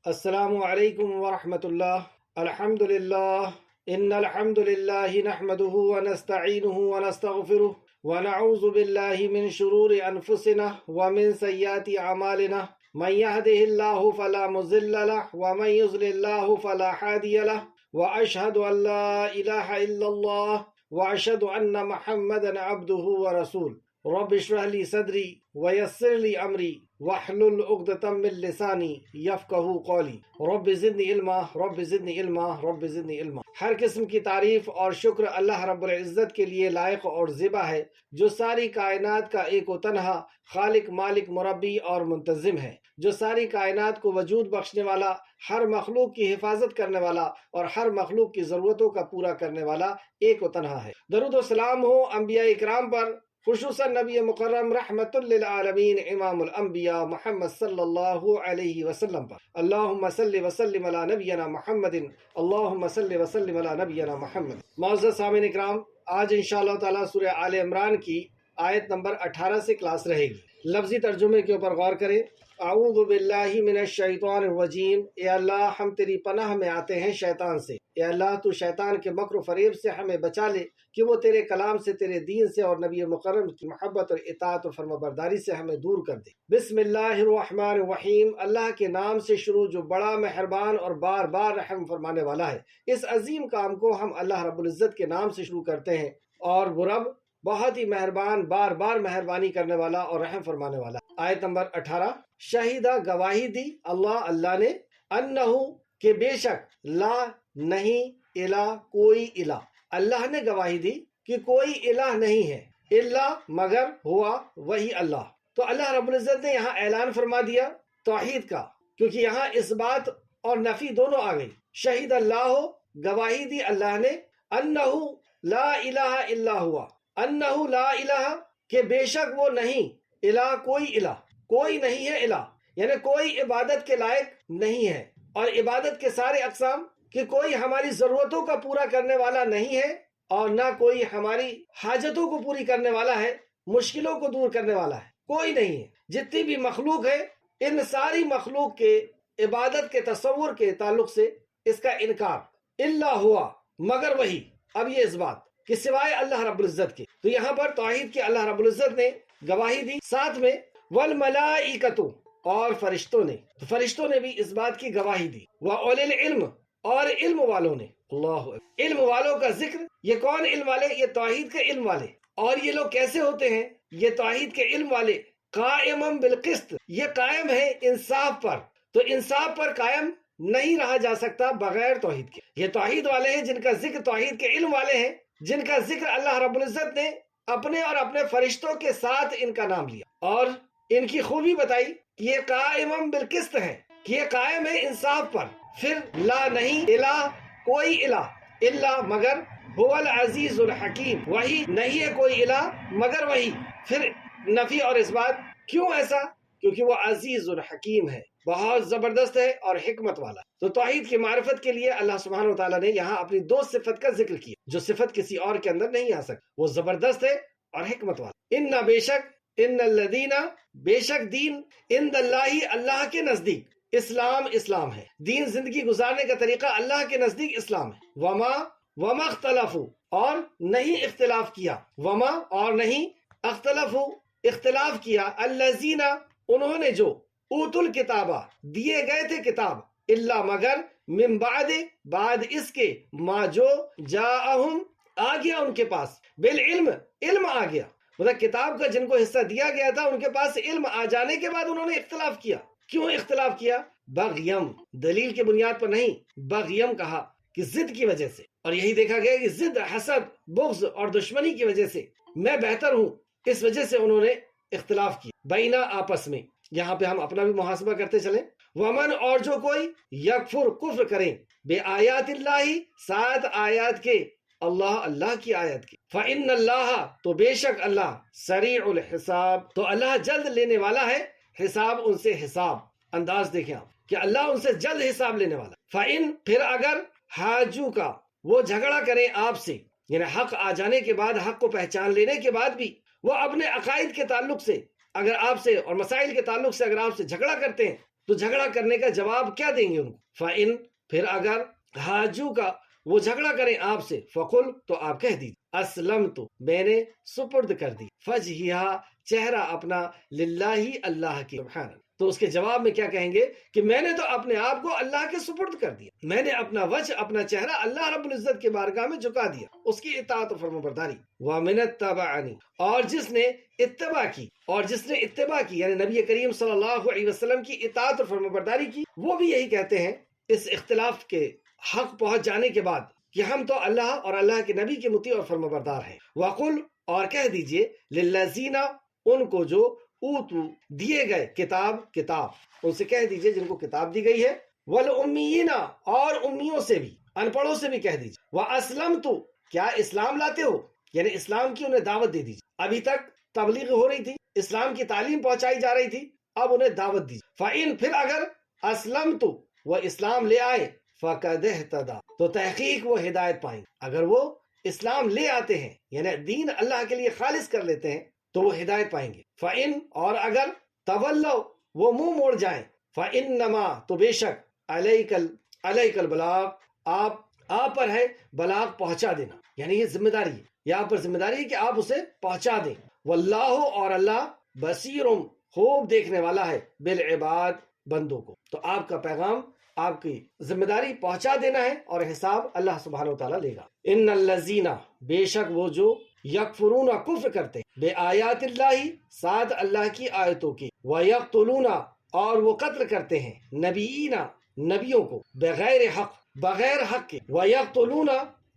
السلام علیکم ورحمۃ اللہ۔ الحمد للہ ان الحمد للہ نحمده ونستعینه ونستغفره ونعوذ باللہ من شرور انفسنا ومن سیئات اعمالنا من يهده الله فلا مضل له ومن يضلل الله فلا هادي له واشهد ان لا اله الا الله واشهد ان محمدا عبده ورسوله رب اشرح لي صدري ويسر لي امري واحلل عقدة من لسانی یفقہوا قولی رب زدنی علما رب زدنی علما رب زدنی علما۔ ہر قسم کی تعریف اور شکر اللہ رب العزت کے لیے لائق اور زیبا ہے، جو ساری کائنات کا ایک و تنہا خالق مالک مربی اور منتظم ہے، جو ساری کائنات کو وجود بخشنے والا، ہر مخلوق کی حفاظت کرنے والا اور ہر مخلوق کی ضرورتوں کا پورا کرنے والا ایک و تنہا ہے۔ درود و سلام ہو انبیاء اکرام پر، خصوصاً نبی مکرم رحمت للعالمین امام الانبیاء محمد صلی اللہ علیہ وسلم پر۔ اللہم صلی وسلم علی نبینا محمد، اللہم صلی وسلم علی نبینا محمد۔ معزز سامعین اکرام، آج انشاءاللہ تعالی سورہ آل عمران کی آیت نمبر 18 سے کلاس رہے گی۔ لفظی ترجمے کے اوپر غور کریں۔ اعوذ باللہ من الشیطان الرجیم، اے اللہ ہم تیری پناہ میں آتے ہیں شیطان سے۔ اے اللہ تو شیطان کے مکر و فریب سے ہمیں بچا لے کہ وہ تیرے کلام سے، تیرے دین سے اور نبی مکرم کی محبت اور اطاعت اور فرمانبرداری سے ہمیں دور کر دے۔ بسم اللہ الرحمن الرحیم، اللہ کے نام سے شروع جو بڑا مہربان اور بار بار رحم فرمانے والا ہے۔ اس عظیم کام کو ہم اللہ رب العزت کے نام سے شروع کرتے ہیں، اور وہ رب بہت ہی مہربان، بار بار مہربانی کرنے والا اور رحم فرمانے والا۔ آیت نمبر 18، شہیدہ گواہی دی اللہ نے، انہو کہ بے شک، لا نہیں، الہ کوئی الہ، اللہ نے گواہی دی کہ کوئی الہ نہیں ہے، الا مگر، ہوا وہی اللہ۔ تو اللہ رب العزت نے یہاں اعلان فرما دیا توحید کا، کیونکہ یہاں اس بات اور نفی دونوں آ گئی۔ شہید اللہ، گواہی دی اللہ نے، انہو لا الہ الا ہوا، انہو لا الہ کہ بے شک وہ نہیں، الہ کوئی الہ، کوئی نہیں ہے الہ، یعنی کوئی عبادت کے لائق نہیں ہے، اور عبادت کے سارے اقسام، کہ کوئی ہماری ضرورتوں کا پورا کرنے والا نہیں ہے، اور نہ کوئی ہماری حاجتوں کو پوری کرنے والا ہے، مشکلوں کو دور کرنے والا ہے، کوئی نہیں ہے۔ جتنی بھی مخلوق ہے، ان ساری مخلوق کے عبادت کے تصور کے تعلق سے اس کا انکار، الا ہوا مگر وہی۔ اب یہ اس بات کہ سوائے اللہ رب العزت کے، تو یہاں پر توحید کی اللہ رب العزت نے گواہی دی، ساتھ میں والملائکۃ، اور فرشتوں نے، تو فرشتوں نے بھی اس بات کی گواہی دی، وَأُولِي الْعِلْمِ، اور علم والوں نے۔ اللہ اکبر، علم والوں کا ذکر، یہ کون علم والے؟ یہ توحید کے علم والے۔ اور یہ لوگ کیسے ہوتے ہیں؟ یہ توحید کے علم والے، قائما بالقسط، یہ قائم ہے انصاف پر، تو انصاف پر قائم نہیں رہا جا سکتا بغیر توحید کے۔ یہ توحید والے ہیں جن کا ذکر، توحید کے علم والے ہیں جن کا ذکر اللہ رب العزت نے اپنے اور اپنے فرشتوں کے ساتھ ان کا نام لیا، اور ان کی خوبی بتائی کہ یہ قائما بالقسط ہے، کہ یہ قائم ہے انصاف پر۔ پھر لا نہیں، الہ کوئی الہ، الا مگر، هو العزیز الحکیم، وہی نہیں ہے کوئی الہ مگر وہی۔ پھر نفی اور اس بات، کیوں ایسا؟ کیونکہ وہ عزیز الحکیم ہے، بہت زبردست ہے اور حکمت والا۔ تو توحید کی معرفت کے لیے اللہ سبحانہ وتعالیٰ نے یہاں اپنی دو صفت کا ذکر کیا، جو صفت کسی اور کے اندر نہیں آ سکتی، وہ زبردست ہے اور حکمت والا۔ ان بے شک، ان الذین، بے شک دین، عند اللہ، اللہ کے نزدیک، اسلام ہے، دین زندگی گزارنے کا طریقہ اللہ کے نزدیک اسلام ہے۔ وما اختلفوا، اور نہیں اختلاف کیا، وما اور نہیں، اختلفوا اختلاف کیا، الذین انہوں نے جو، اوت الکتابہ دیے گئے تھے کتاب، الا مگر، من بعد اس کے، ما جو، جاءہم آ گیا ان کے پاس، بالعلم علم آ گیا، مطلب کتاب کا جن کو حصہ دیا گیا تھا ان کے پاس علم آ جانے کے بعد انہوں نے اختلاف کیا۔ کیوں اختلاف کیا؟ بغیم، دلیل کی بنیاد پر نہیں، بغیم کہا کہ ضد کی وجہ سے، اور یہی دیکھا گیا کہ ضد، حسد، بغض اور دشمنی کی وجہ سے، میں بہتر ہوں، اس وجہ سے انہوں نے اختلاف کیا، بینہ آپس میں۔ یہاں پہ ہم اپنا بھی محاسبہ کرتے چلیں۔ ومن، اور جو کوئی، یکفر کفر کریں، بے آیات اللہ، سات آیات کے، اللہ کی آیت کی، فإن اللہ، تو بے شک اللہ، سریع الحساب، تو اللہ جلد لینے والا ہے حساب، ان سے حساب۔ انداز دیکھیں آپ کہ اللہ ان سے جلد حساب لینے والا۔ فإن، پھر اگر، حاجو کا، وہ جھگڑا کریں آپ سے، یعنی حق آ جانے کے بعد، حق کو پہچان لینے کے بعد بھی وہ اپنے عقائد کے تعلق سے اگر آپ سے، اور مسائل کے تعلق سے اگر آپ سے جھگڑا کرتے ہیں، تو جھگڑا کرنے کا جواب کیا دیں گے ان کو؟ فَإِن پھر اگر حاجو کا وہ جھگڑا کریں آپ سے، فقل تو آپ کہہ دیجیے اسلمت میں نے سپرد کر دی، فجہیہ چہرہ اپنا، للہ اللہ کی، سبحان اللہ۔ تو اس کے جواب میں کیا کہیں گے کہ میں نے تو اپنے آپ کو اللہ کے سپرد کر دیا، میں نے اپنا وجہ اپنا چہرہ اللہ رب العزت کے بارگاہ میں جھکا دیا، اس کی اطاعت و فرمانبرداری۔ وَمِنَ اتَّبَعَنِی اور جس نے اتباع کی یعنی نبی کریم صلی اللہ علیہ وسلم کی اطاعت اور فرمانبرداری کی، وہ بھی یہی کہتے ہیں اس اختلاف کے حق پہنچ جانے کے بعد کہ ہم تو اللہ اور اللہ کے نبی کے مطیع اور فرمانبردار ہیں۔ وَقُلْ اور کہہ دیجئے لِلَّذِینَ ان کو جو اوتو دیے گئے کتاب ان سے کہہ دیجئے جن کو کتاب دی گئی ہے، وَالْأُمِّيِّينَ اور امیوں سے بھی، ان پڑھوں سے بھی کہہ دیجئے، وَأَسْلَمْتُ کیا اسلام لاتے ہو، یعنی اسلام کی انہیں دعوت دے دیجئے۔ ابھی تک تبلیغ ہو رہی تھی، اسلام کی تعلیم پہنچائی جا رہی تھی، اب انہیں دعوت دیجئے۔ فَإِن پھر اگر اسلمت وہ اسلام لے آئے، فَقَدْ اهْتَدَىٰ تو تحقیق وہ ہدایت پائیں، اگر وہ اسلام لے آتے ہیں یعنی دین اللہ کے لیے خالص کر لیتے ہیں تو وہ ہدایت پائیں گے۔ فَإِن اور اگر تولوا وہ منہ موڑ جائیں، فَإِنَّمَا تو بے شک عَلَيْكَ الْبَلَاغُ آپ پر ہے بلاغ پہنچا دینا، یعنی یہ ذمہ داری ہے، یہ آپ پر ذمہ داری ہے کہ آپ اسے پہنچا دیں۔ واللہ اور اللہ بصیر خوب دیکھنے والا ہے، بالعباد بندوں کو۔ تو آپ کا پیغام آپ کی ذمہ داری پہنچا دینا ہے اور حساب اللہ سبحانہ وتعالیٰ لے گا۔ ان الذین بے شک وہ جو یکفرون کفر کرتے بے آیات اللہ ساتھ اللہ کی آیتوں کے، ویقتلون اور وہ قتل کرتے ہیں نبیین نبیوں کو، بغیر حق کے، ویقتلون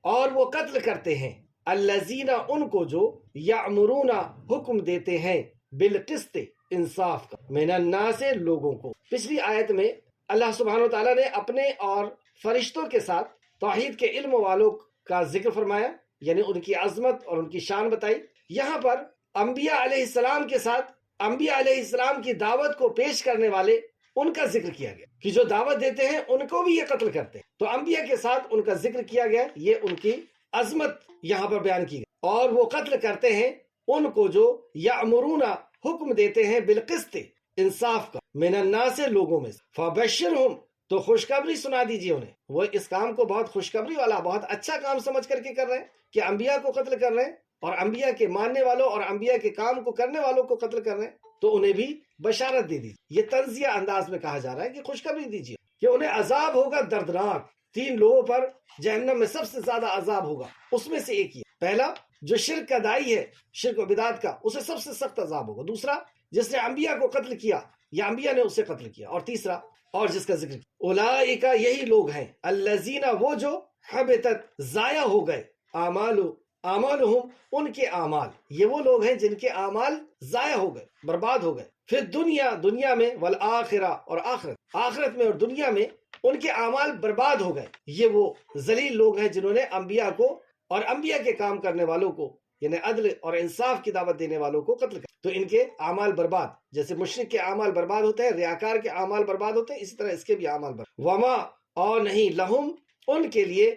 اور وہ قتل کرتے ہیں الذین ان کو جو یأمرون حکم دیتے ہیں بالقسط انصاف کا، من الناس لوگوں کو۔ پچھلی آیت میں اللہ سبحانہ وتعالیٰ نے اپنے اور فرشتوں کے ساتھ توحید کے علم والوں کا ذکر فرمایا، یعنی ان کی عظمت اور ان کی شان بتائی۔ یہاں پر انبیاء علیہ السلام کے ساتھ انبیاء علیہ السلام کی دعوت کو پیش کرنے والے ان کا ذکر کیا گیا کہ جو دعوت دیتے ہیں ان کو بھی یہ قتل کرتے ہیں، تو انبیاء کے ساتھ ان کا ذکر کیا گیا، یہ ان کی عظمت یہاں پر بیان کی گئی۔ اور وہ قتل کرتے ہیں ان کو جو یأمرون حکم دیتے ہیں بالقسط انصاف کا، من الناس لوگوں میں سے، فبشرہم تو خوشخبری سنا دیجیے انہیں۔ وہ اس کام کو بہت خوشخبری والا بہت اچھا کام سمجھ کر کے کر رہے ہیں کہ انبیاء کو قتل کر رہے ہیں اور انبیاء کے ماننے والوں اور انبیاء کے کام کو کرنے والوں کو قتل کر رہے ہیں، تو انہیں بھی بشارت دے دیجیے۔ یہ تنزیہ انداز میں کہا جا رہا ہے کہ خوشخبری دیجیے کہ انہیں عذاب ہوگا دردناک، 3 لوگوں پر جہنم میں سب سے زیادہ عذاب ہوگا، اس میں سے ایک یہ پہلا جو شرک کا دائی ہے، شرک و بدعت کا، اسے سب سے سخت عذاب ہوگا، دوسرا جس نے انبیاء کو قتل کیا یا انبیاء نے اسے قتل کیا، اور تیسرا اور جس کا ذکر اولئک یہی لوگ ہیں الذین وہ جو حبطت ضائع ہو گئے اعمالہم ان کے اعمال، یہ وہ لوگ ہیں جن کے اعمال ضائع ہو گئے، برباد ہو گئے، پھر دنیا میں والآخرہ اور آخرت میں اور دنیا میں ان کے اعمال برباد ہو گئے۔ یہ وہ ذلیل لوگ ہیں جنہوں نے انبیاء کو اور انبیاء کے کام کرنے والوں کو یعنی عدل اور انصاف کی دعوت دینے والوں کو قتل کر، تو ان کے اعمال برباد، جیسے مشرک کے اعمال برباد ہوتے ہیں، ریاکار کے اعمال برباد ہوتے ہیں، اسی طرح اس کے بھی اعمال برباد۔ وما اور نہیں لہم ان کے لیے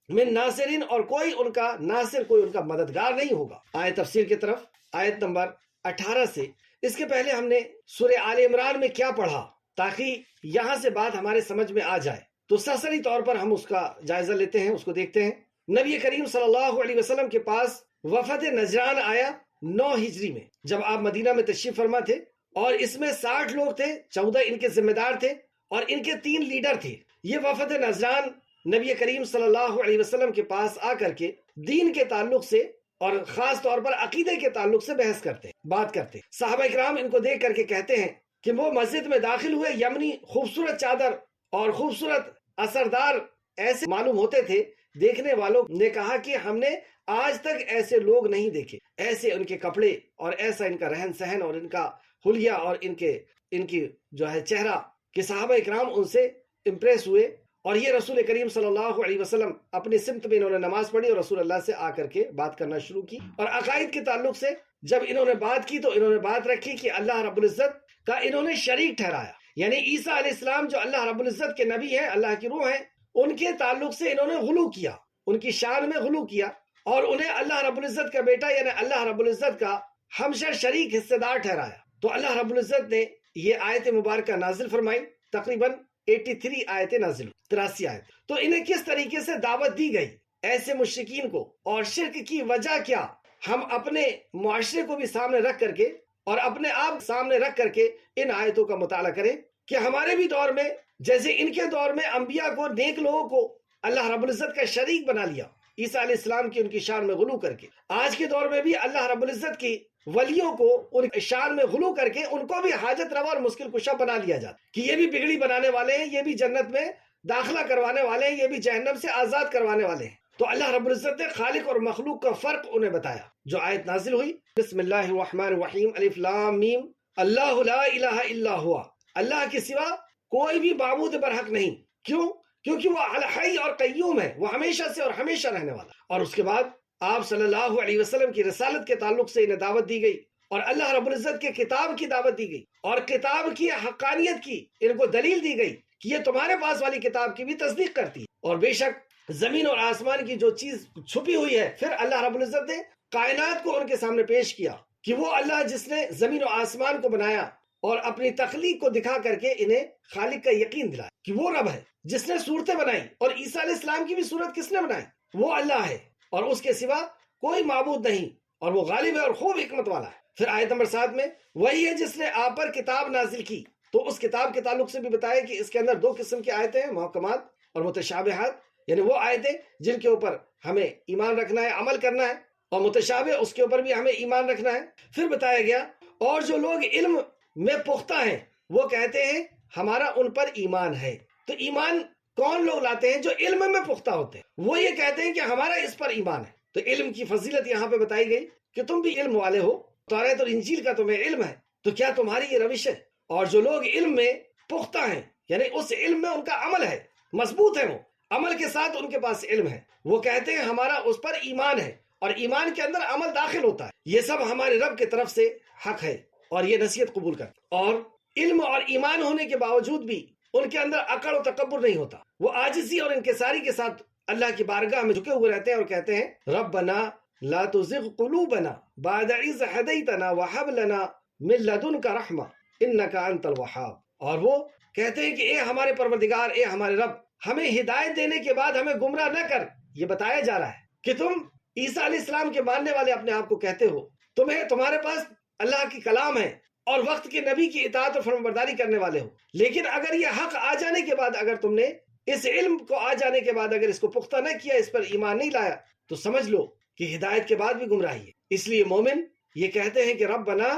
من ناصرین اور کوئی ان کا ناصر، کوئی ان کا مددگار نہیں ہوگا۔ آئے تفسیر کی طرف، آیت نمبر 18 سے۔ اس کے پہلے ہم نے سورہ آل عمران میں کیا پڑھا تاکہ یہاں سے بات ہمارے سمجھ میں آ جائے، تو سرسری طور پر ہم اس کا جائزہ لیتے ہیں، اس کو دیکھتے ہیں۔ نبی کریم صلی اللہ علیہ وسلم کے پاس وفد نجران آیا 9 ہجری میں، جب آپ مدینہ میں تشریف فرما تھے، اور اس میں 60 لوگ تھے، 14 ان کے ذمہ دار تھے اور ان کے 3 لیڈر تھے۔ یہ وفد نجران نبی کریم صلی اللہ علیہ وسلم کے پاس آ کر کے دین کے تعلق سے اور خاص طور پر عقیدے کے تعلق سے بات کرتے۔ صحابہ اکرام ان کو دیکھ کر کے کہتے ہیں کہ وہ مسجد میں داخل ہوئے، یمنی خوبصورت چادر اور خوبصورت اثردار ایسے معلوم ہوتے تھے، دیکھنے والوں نے کہا کہ ہم نے آج تک ایسے لوگ نہیں دیکھے، ایسے ان کے کپڑے اور ایسا ان کا رہن سہن اور ان کا حلیہ اور ان کی جو ہے چہرہ کہ صحابہ اکرام ان سے امپریس ہوئے، اور یہ رسول کریم صلی اللہ علیہ وسلم اپنی سمت میں انہوں نے نماز پڑھی اور رسول اللہ سے آ کر کے بات کرنا شروع کی، اور عقائد کے تعلق سے جب انہوں نے بات کی تو انہوں نے بات رکھی کہ اللہ رب العزت کا انہوں نے شریک ٹھہرایا، یعنی عیسیٰ علیہ السلام جو اللہ رب العزت کے نبی ہیں، اللہ کی روح ہیں، ان کے تعلق سے انہوں نے غلو کیا، ان کی شان میں غلو کیا، اور انہیں اللہ رب العزت کا بیٹا یعنی اللہ رب العزت کا ہمشر شریک حصے دار ٹھہرایا۔ تو اللہ رب العزت نے یہ آیت مبارکہ نازل فرمائی، تقریباً 83 آیتیں نازل، 83 آیت. تو انہیں کس طریقے سے دعوت دی گئی ایسے مشرکین کو، اور شرک کی وجہ کیا، ہم اپنے معاشرے کو بھی سامنے رکھ کر کے اور اپنے آپ سامنے رکھ کر کے ان آیتوں کا مطالعہ کریں کہ ہمارے بھی دور میں جیسے ان کے دور میں انبیاء کو، نیک لوگوں کو اللہ رب العزت کا شریک بنا لیا عیسیٰ علیہ السلام کی ان کی شان میں غلو کر کے، آج کے دور میں بھی اللہ رب العزت کی ولیوں کو ان کی شان میں غلو کر کے ان کو بھی حاجت روا اور مشکل کشا بنا لیا جاتا کہ یہ بھی بگڑی بنانے والے ہیں، یہ بھی جنت میں داخلہ کروانے والے ہیں، یہ بھی جہنم سے آزاد کروانے والے ہیں. تو اللہ رب العزت نے خالق اور مخلوق کا فرق انہیں بتایا. جو آیت نازل ہوئی، بسم اللہ الرحمن الرحیم، الف لام میم، اللہ لا الہ الا ہوا، اللہ کے سوا کوئی بھی معبود برحق نہیں. کیوں؟ کیونکہ وہ الحی اور قیوم ہے، وہ ہمیشہ سے اور ہمیشہ رہنے والا. اور اس کے بعد آپ صلی اللہ علیہ وسلم کی رسالت کے تعلق سے انہیں دعوت دی گئی، اور اللہ رب العزت کے کتاب کی دعوت دی گئی، اور کتاب کی حقانیت کی ان کو دلیل دی گئی کہ یہ تمہارے پاس والی کتاب کی بھی تصدیق کرتی ہے. اور بے شک زمین اور آسمان کی جو چیز چھپی ہوئی ہے، پھر اللہ رب العزت نے کائنات کو ان کے سامنے پیش کیا کہ وہ اللہ جس نے زمین و آسمان کو بنایا اور اپنی تخلیق کو دکھا کر کے انہیں خالق کا یقین دلایا کہ وہ رب ہے جس نے صورتیں بنائی، اور عیسیٰ علیہ السلام کی بھی صورت کس نے بنائی؟ وہ اللہ ہے، اور اس کے سوا کوئی معبود نہیں، اور وہ غالب ہے اور خوب حکمت والا ہے. پھر آیت نمبر 7 میں وہی ہے جس نے آپ پر کتاب نازل کی. تو اس کتاب کے تعلق سے بھی بتایا کہ اس کے اندر 2 قسم کی آیتیں ہیں، محکمات اور متشابہات، یعنی وہ آیتیں جن کے اوپر ہمیں ایمان رکھنا ہے، عمل کرنا ہے، اور متشابہ اس کے اوپر بھی ہمیں ایمان رکھنا ہے. پھر بتایا گیا اور جو لوگ علم میں پختہ ہیں وہ کہتے ہیں ہمارا ان پر ایمان ہے. تو ایمان کون لوگ لاتے ہیں؟ جو علم میں پختہ ہوتے ہیں، وہ یہ کہتے ہیں کہ ہمارا اس پر ایمان ہے. تو علم کی فضیلت یہاں پہ بتائی گئی کہ تم بھی علم والے ہو، توریت اور انجیل کا تمہیں علم ہے، تو کیا تمہاری یہ روش ہے؟ اور جو لوگ علم میں پختہ ہیں، یعنی اس علم میں ان کا عمل ہے، مضبوط ہے، وہ عمل کے ساتھ ان کے پاس علم ہے، وہ کہتے ہیں ہمارا اس پر ایمان ہے، اور ایمان کے اندر عمل داخل ہوتا ہے. یہ سب ہمارے رب کی طرف سے حق ہے، اور یہ نصیحت قبول کر. اور علم اور ایمان ہونے کے باوجود بھی ان کے اندر اکڑ و تکبر نہیں ہوتا، وہ عاجزی اور انکساری کے ساتھ اللہ کی بارگاہ میں جھکے ہوئے رہتے ہیں اور کہتے ہیں ربنا لا تزغ قلوبنا بعد اذ هديتنا وهب لنا من لدنك رحمة انك انت الوهاب. اور وہ کہتے ہیں کہ اے ہمارے پروردگار، اے ہمارے رب، ہمیں ہدایت دینے کے بعد ہمیں گمراہ نہ کر. یہ بتایا جا رہا ہے کہ تم عیسیٰ علیہ السلام کے ماننے والے اپنے آپ کو کہتے ہو، تمہارے پاس اللہ کی کلام ہے اور وقت کے نبی کی اطاعت اور فرمانبرداری کرنے والے ہو، لیکن اگر یہ حق آ جانے کے بعد، اگر تم نے اس علم کو آ جانے کے بعد اگر اس کو پختہ نہ کیا، اس پر ایمان نہیں لایا، تو سمجھ لو کہ ہدایت کے بعد بھی گمراہی ہے. اس لیے مومن یہ کہتے ہیں کہ ربنا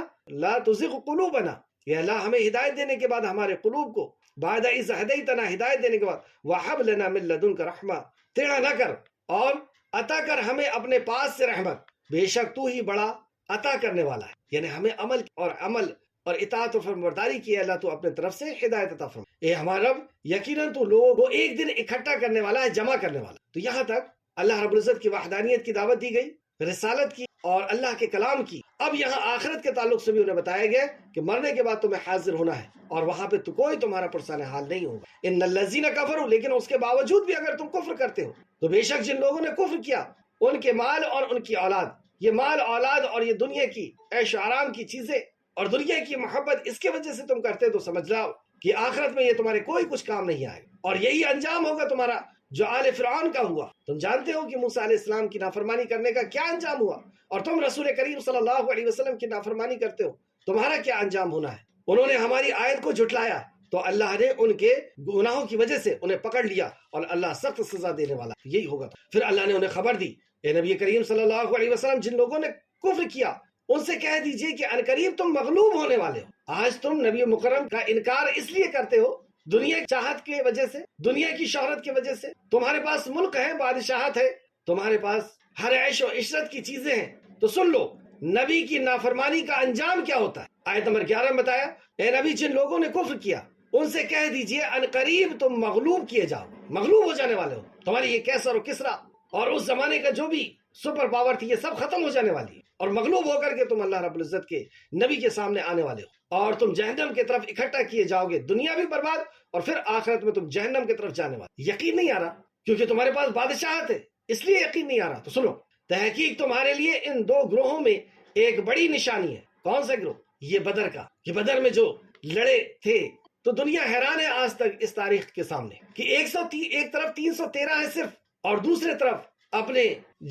لا تزغ قلوبنا، یا اللہ ہمیں ہدایت دینے کے بعد ہمارے قلوب کو بعد اذ ہدیتنا، ہدایت دینے کے بعد، وہب لنا من لدنک رحمہ، ٹیڑھا نہ کر اور عطا کر ہمیں اپنے پاس سے رحمت، بے شک تو ہی بڑا عطا کرنے والا ہے. یعنی ہمیں عمل اور اطاعت و فرمانبرداری کی اللہ تو اپنے طرف سے ہدایت عطا فرما. اے ہمارا رب، یقیناً تو لوگوں کو ایک دن اکٹھا کرنے والا ہے، جمع کرنے والا. تو یہاں تک اللہ رب العزت کی وحدانیت کی دعوت دی گئی، رسالت کی اور اللہ کے کلام کی. اب یہاں آخرت کے تعلق سے بھی انہیں بتایا گیا کہ مرنے کے بعد تمہیں حاضر ہونا ہے، اور وہاں پہ تو کوئی تمہارا پرسان حال نہیں ہوگا. ان الذین کفروا، لیکن اس کے باوجود بھی اگر تم کفر کرتے ہو تو بے شک جن لوگوں نے کفر کیا، ان کے مال اور ان کی اولاد، یہ مال اولاد اور یہ دنیا کی عیش و آرام کی چیزیں اور دنیا کی محبت اس کی وجہ سے تم کرتے، تو سمجھ لاؤ کہ آخرت میں یہ تمہارے کوئی کچھ کام نہیں آئے گا، اور یہی انجام ہوگا تمہارا جو آل فرعون کا ہوا. تم جانتے ہو کہ موسیٰ علیہ السلام کی نافرمانی کرنے کا کیا انجام ہوا، اور تم رسول کریم صلی اللہ علیہ وسلم کی نافرمانی کرتے ہو، تمہارا کیا انجام ہونا ہے. انہوں نے ہماری آیت کو جھٹلایا تو اللہ نے ان کے گناہوں کی وجہ سے انہیں پکڑ لیا، اور اللہ سخت سزا دینے والا، یہی ہوگا. پھر اللہ نے انہیں خبر دی، اے نبی کریم صلی اللہ علیہ وسلم، جن لوگوں نے کفر کیا ان سے کہہ دیجئے کہ عنقریب تم مغلوب ہونے والے ہو. آج تم نبی مکرم کا انکار اس لیے کرتے ہو دنیا کی چاہت کی وجہ سے، دنیا کی شہرت کی وجہ سے. تمہارے پاس ملک ہے، بادشاہت ہے، تمہارے پاس ہر عیش و عشرت کی چیزیں ہیں، تو سن لو نبی کی نافرمانی کا انجام کیا ہوتا ہے. آیت نمبر 11 میں بتایا، اے نبی جن لوگوں نے کفر کیا ان سے کہہ دیجئے عنقریب تم مغلوب کیے جاؤ، مغلوب ہو جانے والے ہو. تمہاری یہ کیسر و کسرا اور اس زمانے کا جو بھی سپر پاور تھی، یہ سب ختم ہو جانے والی ہے، اور مغلوب ہو کر کے تم اللہ رب العزت کے نبی کے سامنے آنے والے ہو، اور تم جہنم کی طرف اکٹھا کیے جاؤ گے، دنیا بھی برباد اور پھر آخرت میں تم جہنم کی طرف جانے والے. یقین نہیں آ رہا کیونکہ تمہارے پاس بادشاہت ہے، اس لیے یقین نہیں آ رہا. تو سنو، تحقیق تمہارے لیے ان 2 گروہوں میں ایک بڑی نشانی ہے. کون سا گروہ؟ یہ بدر کا، کہ بدر میں جو لڑے تھے تو دنیا حیران ہے آج تک اس تاریخ کے سامنے کہ ایک طرف 313 ہے صرف، اور دوسرے طرف اپنے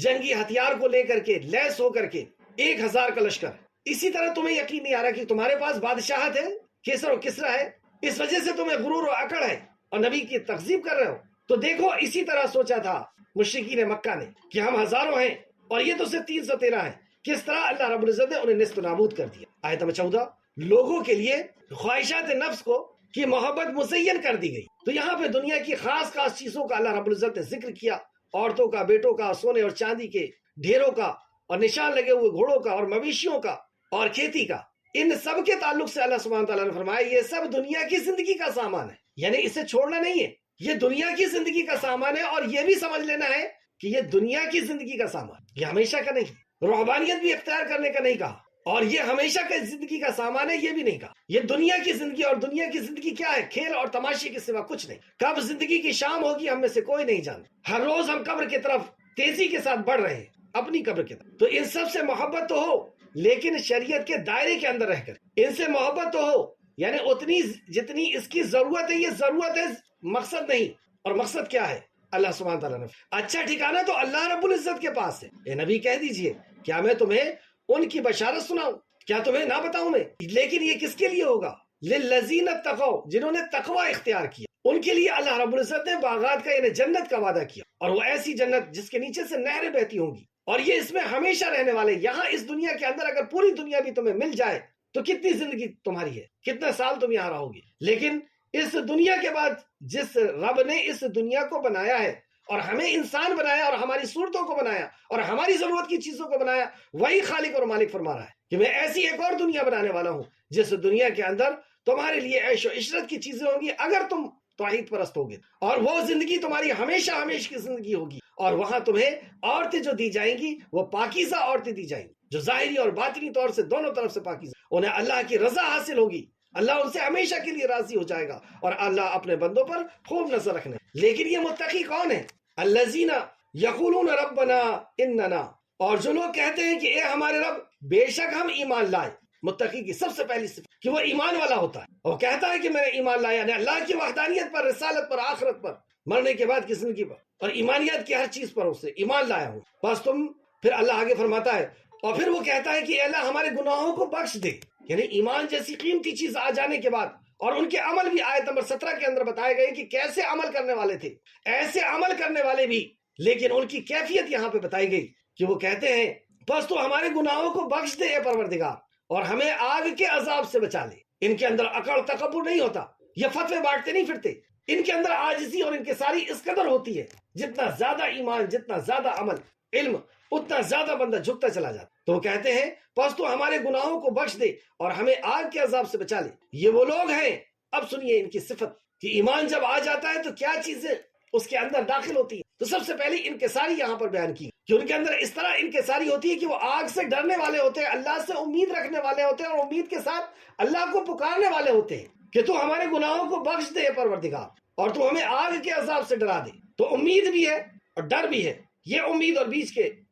جنگی ہتھیار کو لے کر کے لیس ہو کر کے 1000 کا لشکر۔ اسی طرح تمہیں یقین نہیں آ رہا کہ تمہارے پاس بادشاہت ہے، کیسر و کسرا ہے، اس وجہ سے تمہیں غرور و اکڑ ہے اور نبی کی تکذیب کر رہے ہو۔ تو دیکھو اسی طرح سوچا تھا مشرکین مکہ نے کہ ہم ہزاروں ہیں اور یہ تو صرف 313 ہیں، کس طرح اللہ رب العزت نے انہیں نیست و نابود کر دیا۔ آیت نمبر 14، لوگوں کے لیے خواہشات نفس کو کی محبت مزین کر دی گئی۔ تو یہاں پہ دنیا کی خاص چیزوں کا اللہ رب العزت نے ذکر کیا، عورتوں کا، بیٹوں کا، سونے اور چاندی کے ڈھیروں کا، اور نشان لگے ہوئے گھوڑوں کا، اور مویشیوں کا، اور کھیتی کا۔ ان سب کے تعلق سے اللہ سبحانہ تعالیٰ نے فرمایا یہ سب دنیا کی زندگی کا سامان ہے، یعنی اسے چھوڑنا نہیں ہے، یہ دنیا کی زندگی کا سامان ہے۔ اور یہ بھی سمجھ لینا ہے کہ یہ دنیا کی زندگی کا سامان، یہ ہمیشہ کا نہیں۔ روحانیت بھی اختیار کرنے کا نہیں کہا، اور یہ ہمیشہ کا زندگی کا سامان ہے یہ بھی نہیں کہا۔ یہ دنیا کی زندگی، اور دنیا کی زندگی کیا ہے؟ کھیل اور تماشے کے سوا کچھ نہیں۔ کب زندگی کی شام ہوگی ہم میں سے کوئی نہیں جانتا۔ ہر روز ہم قبر کی طرف تیزی کے ساتھ بڑھ رہے ہیں، اپنی قبر کی طرف۔ تو ان سب سے محبت تو ہو، لیکن شریعت کے دائرے کے اندر رہ کر ان سے محبت تو ہو، یعنی اتنی جتنی اس کی ضرورت ہے۔ یہ ضرورت ہے، مقصد نہیں۔ اور مقصد کیا ہے؟ اللہ سبحانہ تعالیٰ نے اچھا ٹھکانہ تو اللہ رب العزت کے پاس ہے۔ اے نبی کہہ دیجئے، کیا میں تمہیں ان کی بشارت سناؤں؟ کیا تمہیں نہ بتاؤں میں؟ لیکن یہ کس کے لیے ہوگا؟ للذین اتقوا، جنہوں نے تقوی اختیار کیا، ان کے لیے اللہ رب العزت نے باغات کا، یعنی جنت کا وعدہ کیا، اور وہ ایسی جنت جس کے نیچے سے نہریں بہتی ہوں گی، اور یہ اس میں ہمیشہ رہنے والے۔ یہاں اس دنیا کے اندر اگر پوری دنیا بھی تمہیں مل جائے تو کتنی زندگی تمہاری ہے، کتنے سال تم یہاں رہو گے۔ لیکن اس دنیا کے بعد جس رب نے اس دنیا کو بنایا ہے، اور ہمیں انسان بنایا، اور ہماری صورتوں کو بنایا، اور ہماری ضرورت کی چیزوں کو بنایا، وہی خالق اور مالک فرما رہا ہے کہ میں ایسی ایک اور دنیا بنانے والا ہوں جس دنیا کے اندر تمہارے لیے عیش و عشرت کی چیزیں ہوں گی اگر تم توحید پرست ہوگے، اور وہ زندگی تمہاری ہمیشہ ہمیشہ کی زندگی ہوگی۔ اور وہاں تمہیں عورتیں جو دی جائیں گی وہ پاکیزہ عورتیں دی جائیں گی، جو ظاہری اور باطنی طور سے دونوں طرف سے پاکیزہ، انہیں اللہ کی رضا حاصل ہوگی، اللہ ان سے ہمیشہ کے لیے راضی ہو جائے گا، اور اللہ اپنے بندوں پر خوب نظر رکھنے۔ لیکن یہ متقی کون ہے؟ الذین یقولون ربنا اننا، اور جو لوگ کہتے ہیں کہ اے ہمارے رب بے شک ہم ایمان لائے۔ متقی کی سب سے پہلی صفت کہ وہ ایمان والا ہوتا ہے، اور کہتا ہے کہ میں نے ایمان لایا، یعنی اللہ کی وحدانیت پر، رسالت پر، آخرت پر، مرنے کے بعد کی زندگی پر، اور ایمانیات کی ہر چیز پر اسے ایمان لایا ہوں۔ بس تم پھر اللہ آگے فرماتا ہے، اور پھر وہ کہتا ہے کہ اے اللہ ہمارے گناہوں کو بخش دے، یعنی ایمان جیسی قیمتی چیز آ جانے کے بعد، اور ان کے عمل بھی آیت نمبر 17 کے اندر بتائے گئے کہ کیسے عمل کرنے والے تھے، ایسے عمل کرنے والے بھی، لیکن ان کی کیفیت یہاں پہ بتائی گئی کہ وہ کہتے ہیں بس تو ہمارے گناہوں کو بخش دے اے پروردگار، اور ہمیں آگ کے عذاب سے بچا لے۔ ان کے اندر اکڑ تکبر نہیں ہوتا، یہ فتوے بانٹتے نہیں پھرتے، ان کے اندر عاجزی اور انکساری اس قدر ہوتی ہے، جتنا زیادہ ایمان، جتنا زیادہ عمل، علم، اتنا زیادہ بندہ جھکتا چلا جاتا۔ تو وہ کہتے ہیں بس تو ہمارے گناہوں کو بخش دے اور ہمیں آگ کے عذاب سے بچا لے۔ یہ وہ لوگ ہیں، اب سنیے ان کی صفت کہ ایمان جب آ جاتا ہے تو کیا چیزیں اس کے اندر داخل ہوتی ہیں۔ تو سب سے پہلی انکساری یہاں پر بیان کی کہ ان کے اندر اس طرح انکساری ہوتی ہے کہ وہ آگ سے ڈرنے والے ہوتے ہیں، اللہ سے امید رکھنے والے ہوتے ہیں، اور امید کے ساتھ اللہ کو پکارنے والے ہوتے ہیں کہ تو ہمارے گناہوں کو بخش دے پروردگار، اور تو ہمیں آگ کے عذاب سے ڈرا دے۔ تو امید بھی ہے اور ڈر بھی ہے، یہ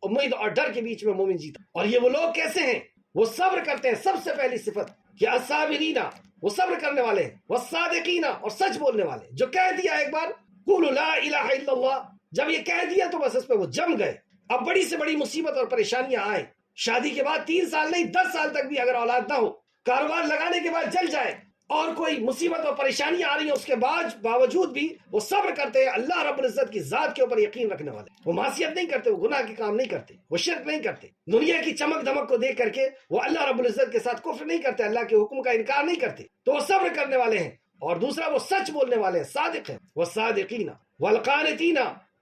امید اور ڈر کے بیچ میں مومن جیتا۔ اور یہ وہ لوگ کیسے ہیں؟ وہ صبر کرتے ہیں۔ سب سے پہلی صفت کہ الصابرین، وہ صبر کرنے والے ہیں، والصادقین، اور سچ بولنے والے، جو کہہ دیا ایک بار قولوا لا الہ الا اللہ، جب یہ کہہ دیا تو بس اس پہ وہ جم گئے۔ اب بڑی سے بڑی مصیبت اور پریشانیاں آئیں، شادی کے بعد 3 سال نہیں 10 سال تک بھی اگر اولاد نہ ہو، کاروبار لگانے کے بعد جل جائے، اور کوئی مصیبت اور پریشانیاں آ رہی ہیں، اس کے باوجود بھی وہ صبر کرتے ہیں۔ اللہ رب العزت کی ذات کے اوپر یقین رکھنے والے، وہ معصیت نہیں کرتے، وہ گناہ کے کام نہیں کرتے، وہ شرک نہیں کرتے، دنیا کی چمک دمک کو دیکھ کر کے وہ اللہ رب العزت کے ساتھ کفر نہیں کرتے، اللہ کے حکم کا انکار نہیں کرتے، تو وہ صبر کرنے والے ہیں۔ اور دوسرا وہ سچ بولنے والے ہیں، صادق ہیں، وہ صادقین والقانتین،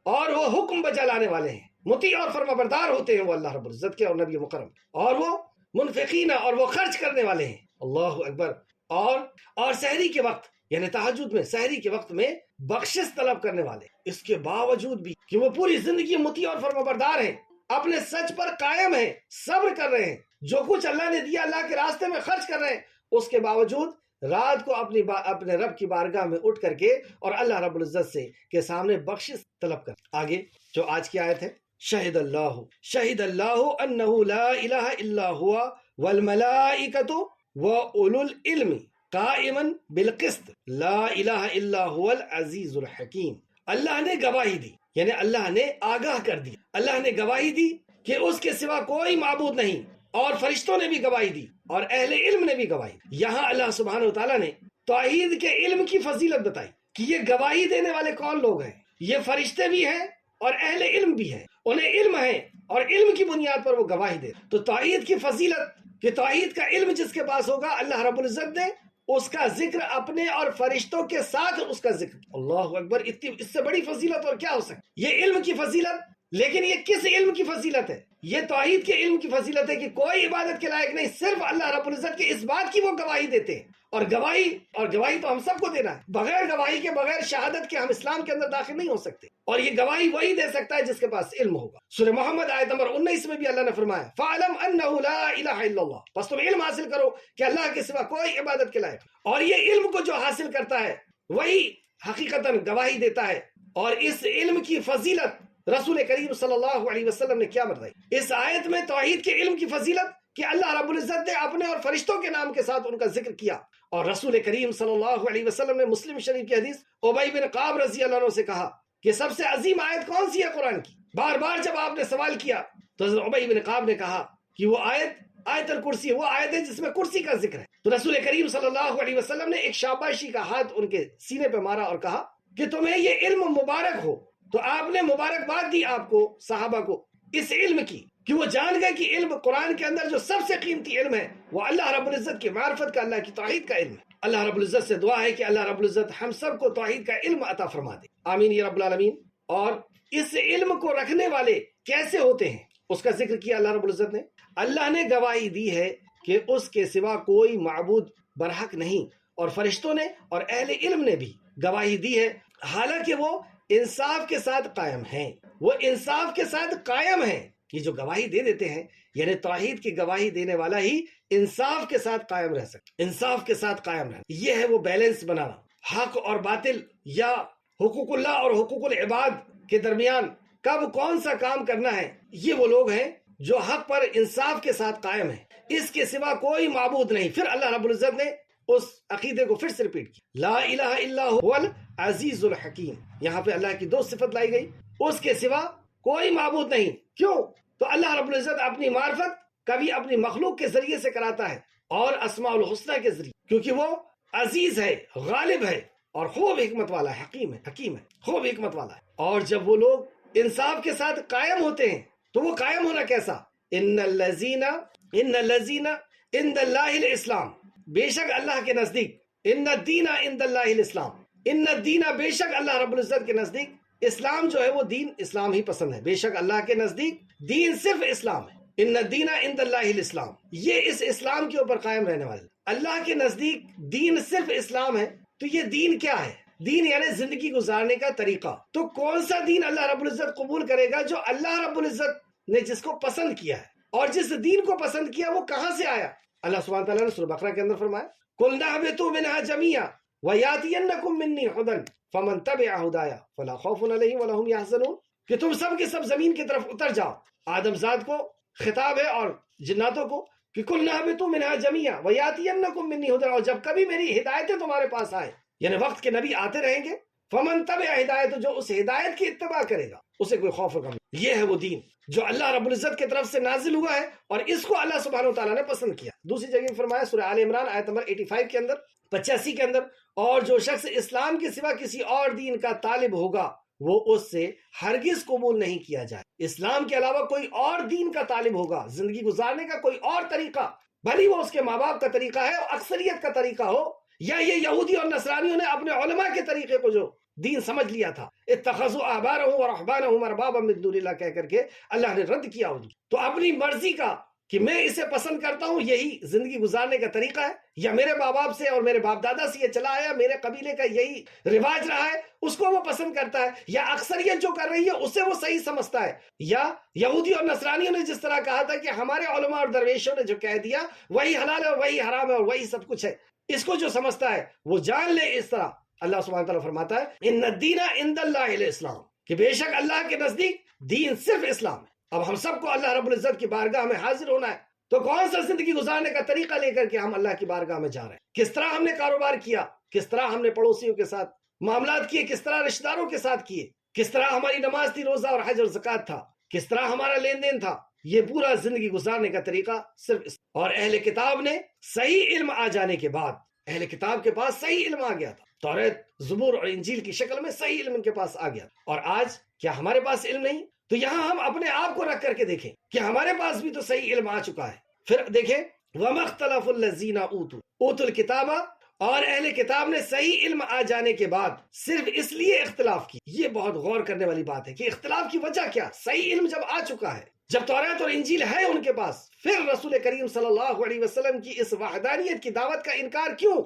اور وہ حکم بجا لانے والے ہیں، مطیع اور فرما بردار ہوتے ہیں وہ اللہ رب العزت کے اور نبی مکرم، اور وہ منفقین، اور وہ خرچ کرنے والے ہیں۔ اللہ اکبر۔ اور سحری کے وقت، یعنی تہجد میں، سحری کے وقت میں بخشش طلب کرنے والے، اس کے باوجود بھی کہ وہ پوری زندگی مطیع اور فرما بردار ہیں، اپنے سچ پر قائم ہیں، صبر کر رہے ہیں، جو کچھ اللہ نے دیا اللہ کے راستے میں خرچ کر رہے ہیں، اس کے باوجود رات کو اپنے رب کی بارگاہ میں اٹھ کر کے اور اللہ رب العزت سے کے سامنے بخشش طلب کر۔ آگے جو آج کی آیت ہے، شہد اللہ انہ لا الہ الا ہوا والملائکۃ واولو العلم قائمن بالقسط لا الہ الا هو العزیز الحکیم. اللہ نے گواہی دی، یعنی اللہ نے آگاہ کر دیا، اللہ نے گواہی دی کہ اس کے سوا کوئی معبود نہیں، اور فرشتوں نے بھی گواہی دی اور اہل علم نے بھی گواہی دی. یہاں اللہ سبحانہ وتعالیٰ نے توحید کے علم کی فضیلت بتائی کہ یہ گواہی دینے والے کون لوگ ہیں. یہ فرشتے بھی ہیں اور اہل علم بھی ہیں، انہیں علم ہے اور علم کی بنیاد پر وہ گواہی دے. تو توحید کی فضیلت کہ توحید کا علم جس کے پاس ہوگا، اللہ رب العزت نے اس کا ذکر اپنے اور فرشتوں کے ساتھ اس کا ذکر. اللہ اکبر، اس سے بڑی فضیلت اور کیا ہو سکتی. یہ علم کی فضیلت، لیکن یہ کس علم کی فضیلت ہے؟ یہ توحید کے علم کی فضیلت ہے کہ کوئی عبادت کے لائق نہیں، صرف اللہ رب العزت کے اس بات کی وہ گواہی دیتے ہیں. اور گواہی تو ہم سب کو دینا ہے. بغیر گواہی کے، بغیر شہادت کے ہم اسلام کے اندر داخل نہیں ہو سکتے. اور یہ گواہی وہی دے سکتا ہے جس کے پاس علم ہوگا. سورہ محمد آیت نمبر 19 میں بھی اللہ نے فرمایا فَعْلَمْ أَنَّهُ لَا إِلَهَ إِلَّا اللَّهُ، بس تم علم حاصل کرو کہ اللہ کے سوا کوئی عبادت کے لائق. اور یہ علم کو جو حاصل کرتا ہے وہی حقیقتاً گواہی دیتا ہے. اور اس علم کی فضیلت رسول کریم صلی اللہ علیہ وسلم نے کیا بتائی اس آیت میں؟ توحید کے علم کی فضیلت کہ اللہ رب العزت نے اپنے اور فرشتوں کے نام کے ساتھ ان کا ذکر کیا. اور رسول کریم صلی اللہ علیہ وسلم نے مسلم شریف کی حدیث ابی بن کعب رضی اللہ عنہ سے کہا کہ سب سے عظیم آیت کون سی ہے قرآن کی؟ بار بار جب آپ نے سوال کیا تو حضرت ابی بن کعب نے کہا کہ وہ آیت الکرسی، وہ آیت ہے جس میں کرسی کا ذکر ہے. تو رسول کریم صلی اللہ علیہ وسلم نے ایک شاباشی کا ہاتھ ان کے سینے پہ مارا اور کہا کہ تمہیں یہ علم مبارک ہو. تو آپ نے مبارکباد دی آپ کو، صحابہ کو، اس علم کی کہ وہ جان گئے کہ علم قرآن کے اندر جو سب سے قیمتی علم ہے وہ اللہ رب العزت کی معرفت کا، اللہ کی توحید کا علم ہے. اللہ رب العزت سے دعا ہے کہ اللہ رب العزت ہم سب کو توحید کا علم عطا فرما دے، آمین یا رب العالمین. اور اس علم کو رکھنے والے کیسے ہوتے ہیں اس کا ذکر کیا اللہ رب العزت نے. اللہ نے گواہی دی ہے کہ اس کے سوا کوئی معبود برحق نہیں، اور فرشتوں نے اور اہل علم نے بھی گواہی دی ہے، حالانکہ وہ انصاف کے ساتھ قائم ہیں. وہ انصاف کے ساتھ قائم ہیں. یہ جو گواہی دے دیتے ہیں، یعنی توحید کی گواہی دینے والا ہی انصاف کے ساتھ قائم رہ سکتا. انصاف کے ساتھ قائم رہنا، یہ ہے وہ بیلنس بنانا. حق اور باطل یا حقوق اللہ اور حقوق العباد کے درمیان کب کون سا کام کرنا ہے، یہ وہ لوگ ہیں جو حق پر انصاف کے ساتھ قائم ہیں. اس کے سوا کوئی معبود نہیں. پھر اللہ رب العزت نے اس عقیدے کو پھر سے ریپیٹ کیا، لا الہ الا هو العزیز الحکیم. یہاں پہ اللہ کی دو صفت لائی گئی، اس کے سوا کوئی معبود نہیں. کیوں؟ تو اللہ رب العزت اپنی معرفت کبھی اپنی مخلوق کے ذریعے سے کراتا ہے اور اسماء الحسنہ کے ذریعے، کیونکہ وہ عزیز ہے، غالب ہے اور خوب حکمت والا ہے، حکیم ہے، خوب حکمت والا ہے. اور جب وہ لوگ انصاف کے ساتھ قائم ہوتے ہیں تو وہ قائم ہونا کیسا؟ ان الذین عند اللہ الاسلام، بے شک اللہ کے نزدیک، ان الدین عند اللہ الاسلام، ان الدین بے شک اللہ رب العزت کے نزدیک اسلام جو ہے وہ دین اسلام ہی پسند ہے. بے شک اللہ کے نزدیک دین صرف اسلام ہے. ان الدین عند اللہ الاسلام، یہ اس اسلام کے اوپر قائم رہنے والے. اللہ کے نزدیک دین صرف اسلام ہے. تو یہ دین کیا ہے؟ دین یعنی زندگی گزارنے کا طریقہ. تو کون سا دین اللہ رب العزت قبول کرے گا؟ جو اللہ رب العزت نے جس کو پسند کیا ہے. اور جس دین کو پسند کیا وہ کہاں سے آیا؟ اللہ سبحانہ تعالیٰ نے سورہ بقرہ کے اندر فرمایا قُلْ نَهْبِطُوا مِنْهَا جَمِيعًا وَيَأْتِيَنَّكُم مِّنِّي هُدًى فَمَن تَبِعَ هُدَايَ فَلَا خَوْفٌ عَلَيْهِمْ وَلَا هُمْ يَحْزَنُونَ. کہ تم سب کے سب زمین کی طرف اتر جاؤ. آدم ذات کو خطاب ہے اور جناتوں کو کہ قُلْ نَهْبِطُوا مِنْهَا جَمِيعًا وَيَأْتِيَنَّكُم مِّنِّي هُدًى، اور جب کبھی میری ہدایتیں تمہارے پاس آئیں، یعنی وقت کے نبی آتے رہیں گے، فَمَن تَبِعَ هِدَایَتَ، جو اس ہدایت کی اتباع کرے گا اسے کوئی خوف و غم نہیں. یہ ہے وہ دین جو اللہ رب العزت کی طرف سے نازل ہوا ہے اور اس کو اللہ سبحانہ وتعالیٰ نے پسند کیا. دوسری جگہ فرمایا سورہ آل عمران آیت نمبر 85 کے اندر، 85 کے اندر، اور جو شخص اسلام کے سوا کسی اور دین کا طالب ہوگا وہ اس سے ہرگز قبول نہیں کیا جائے. اسلام کے علاوہ کوئی اور دین کا طالب ہوگا، زندگی گزارنے کا کوئی اور طریقہ، بھلی وہ اس کے ماں باپ کا طریقہ ہے اور اکثریت کا طریقہ ہو، یا یہ یہودی اور نصرانیوں نے اپنے علماء کے طریقے کو جو دین سمجھ لیا تھا، اتخذوا احبارهم ورهبانهم اربابا من دون اللہ کہہ کر کے اللہ نے رد کیا ان. تو اپنی مرضی کا کہ میں اسے پسند کرتا ہوں، یہی زندگی گزارنے کا طریقہ ہے، یا میرے ماں باپ سے اور میرے باپ دادا سے یہ چلا آیا، میرے قبیلے کا یہی رواج رہا ہے، اس کو وہ پسند کرتا ہے، یا اکثریت جو کر رہی ہے اسے وہ صحیح سمجھتا ہے، یا یہودی اور نصرانیوں نے جس طرح کہا تھا کہ ہمارے علماء اور درویشوں نے جو کہہ دیا وہی حلال ہے اور وہی حرام ہے اور وہی سب کچھ ہے، اس کو جو سمجھتا ہے وہ جان لے اس طرح. اللہ سبحانہ تعالیٰ فرماتا ہے ان الدین عند اللہ الاسلام، کہ بے شک اللہ کے نزدیک دین صرف اسلام ہے. اب ہم سب کو اللہ رب العزت کی بارگاہ میں حاضر ہونا ہے تو کون سا زندگی گزارنے کا طریقہ لے کر کے ہم اللہ کی بارگاہ میں جا رہے ہیں؟ کس طرح ہم نے کاروبار کیا، کس طرح ہم نے پڑوسیوں کے ساتھ معاملات کیے، کس طرح رشتہ داروں کے ساتھ کیے، کس طرح ہماری نماز تھی، روزہ اور حج اور زکوٰۃ تھا، کس طرح ہمارا لین دین تھا، یہ پورا زندگی گزارنے کا طریقہ صرف اور اہل کتاب نے صحیح علم آ جانے کے بعد، اہل کتاب کے پاس صحیح علم آ گیا تھا، توریت، زبور اور انجیل کی شکل میں صحیح علم ان کے پاس آ گیا، اور آج کیا ہمارے پاس علم نہیں؟ تو یہاں ہم اپنے آپ کو رکھ کر کے دیکھیں کہ ہمارے پاس بھی تو صحیح علم آ چکا ہے۔ پھر دیکھیں وَمَا اخْتَلَفَ الَّذِينَ أُوتُوا الْكِتَابَ، اور اہل کتاب نے صحیح علم آ جانے کے بعد صرف اس لیے اختلاف کی۔ یہ بہت غور کرنے والی بات ہے کہ اختلاف کی وجہ کیا؟ صحیح علم جب آ چکا ہے، جب توریت اور انجیل ہے ان کے پاس، پھر رسول کریم صلی اللہ علیہ وسلم کی اس وحدانیت کی دعوت کا انکار کیوں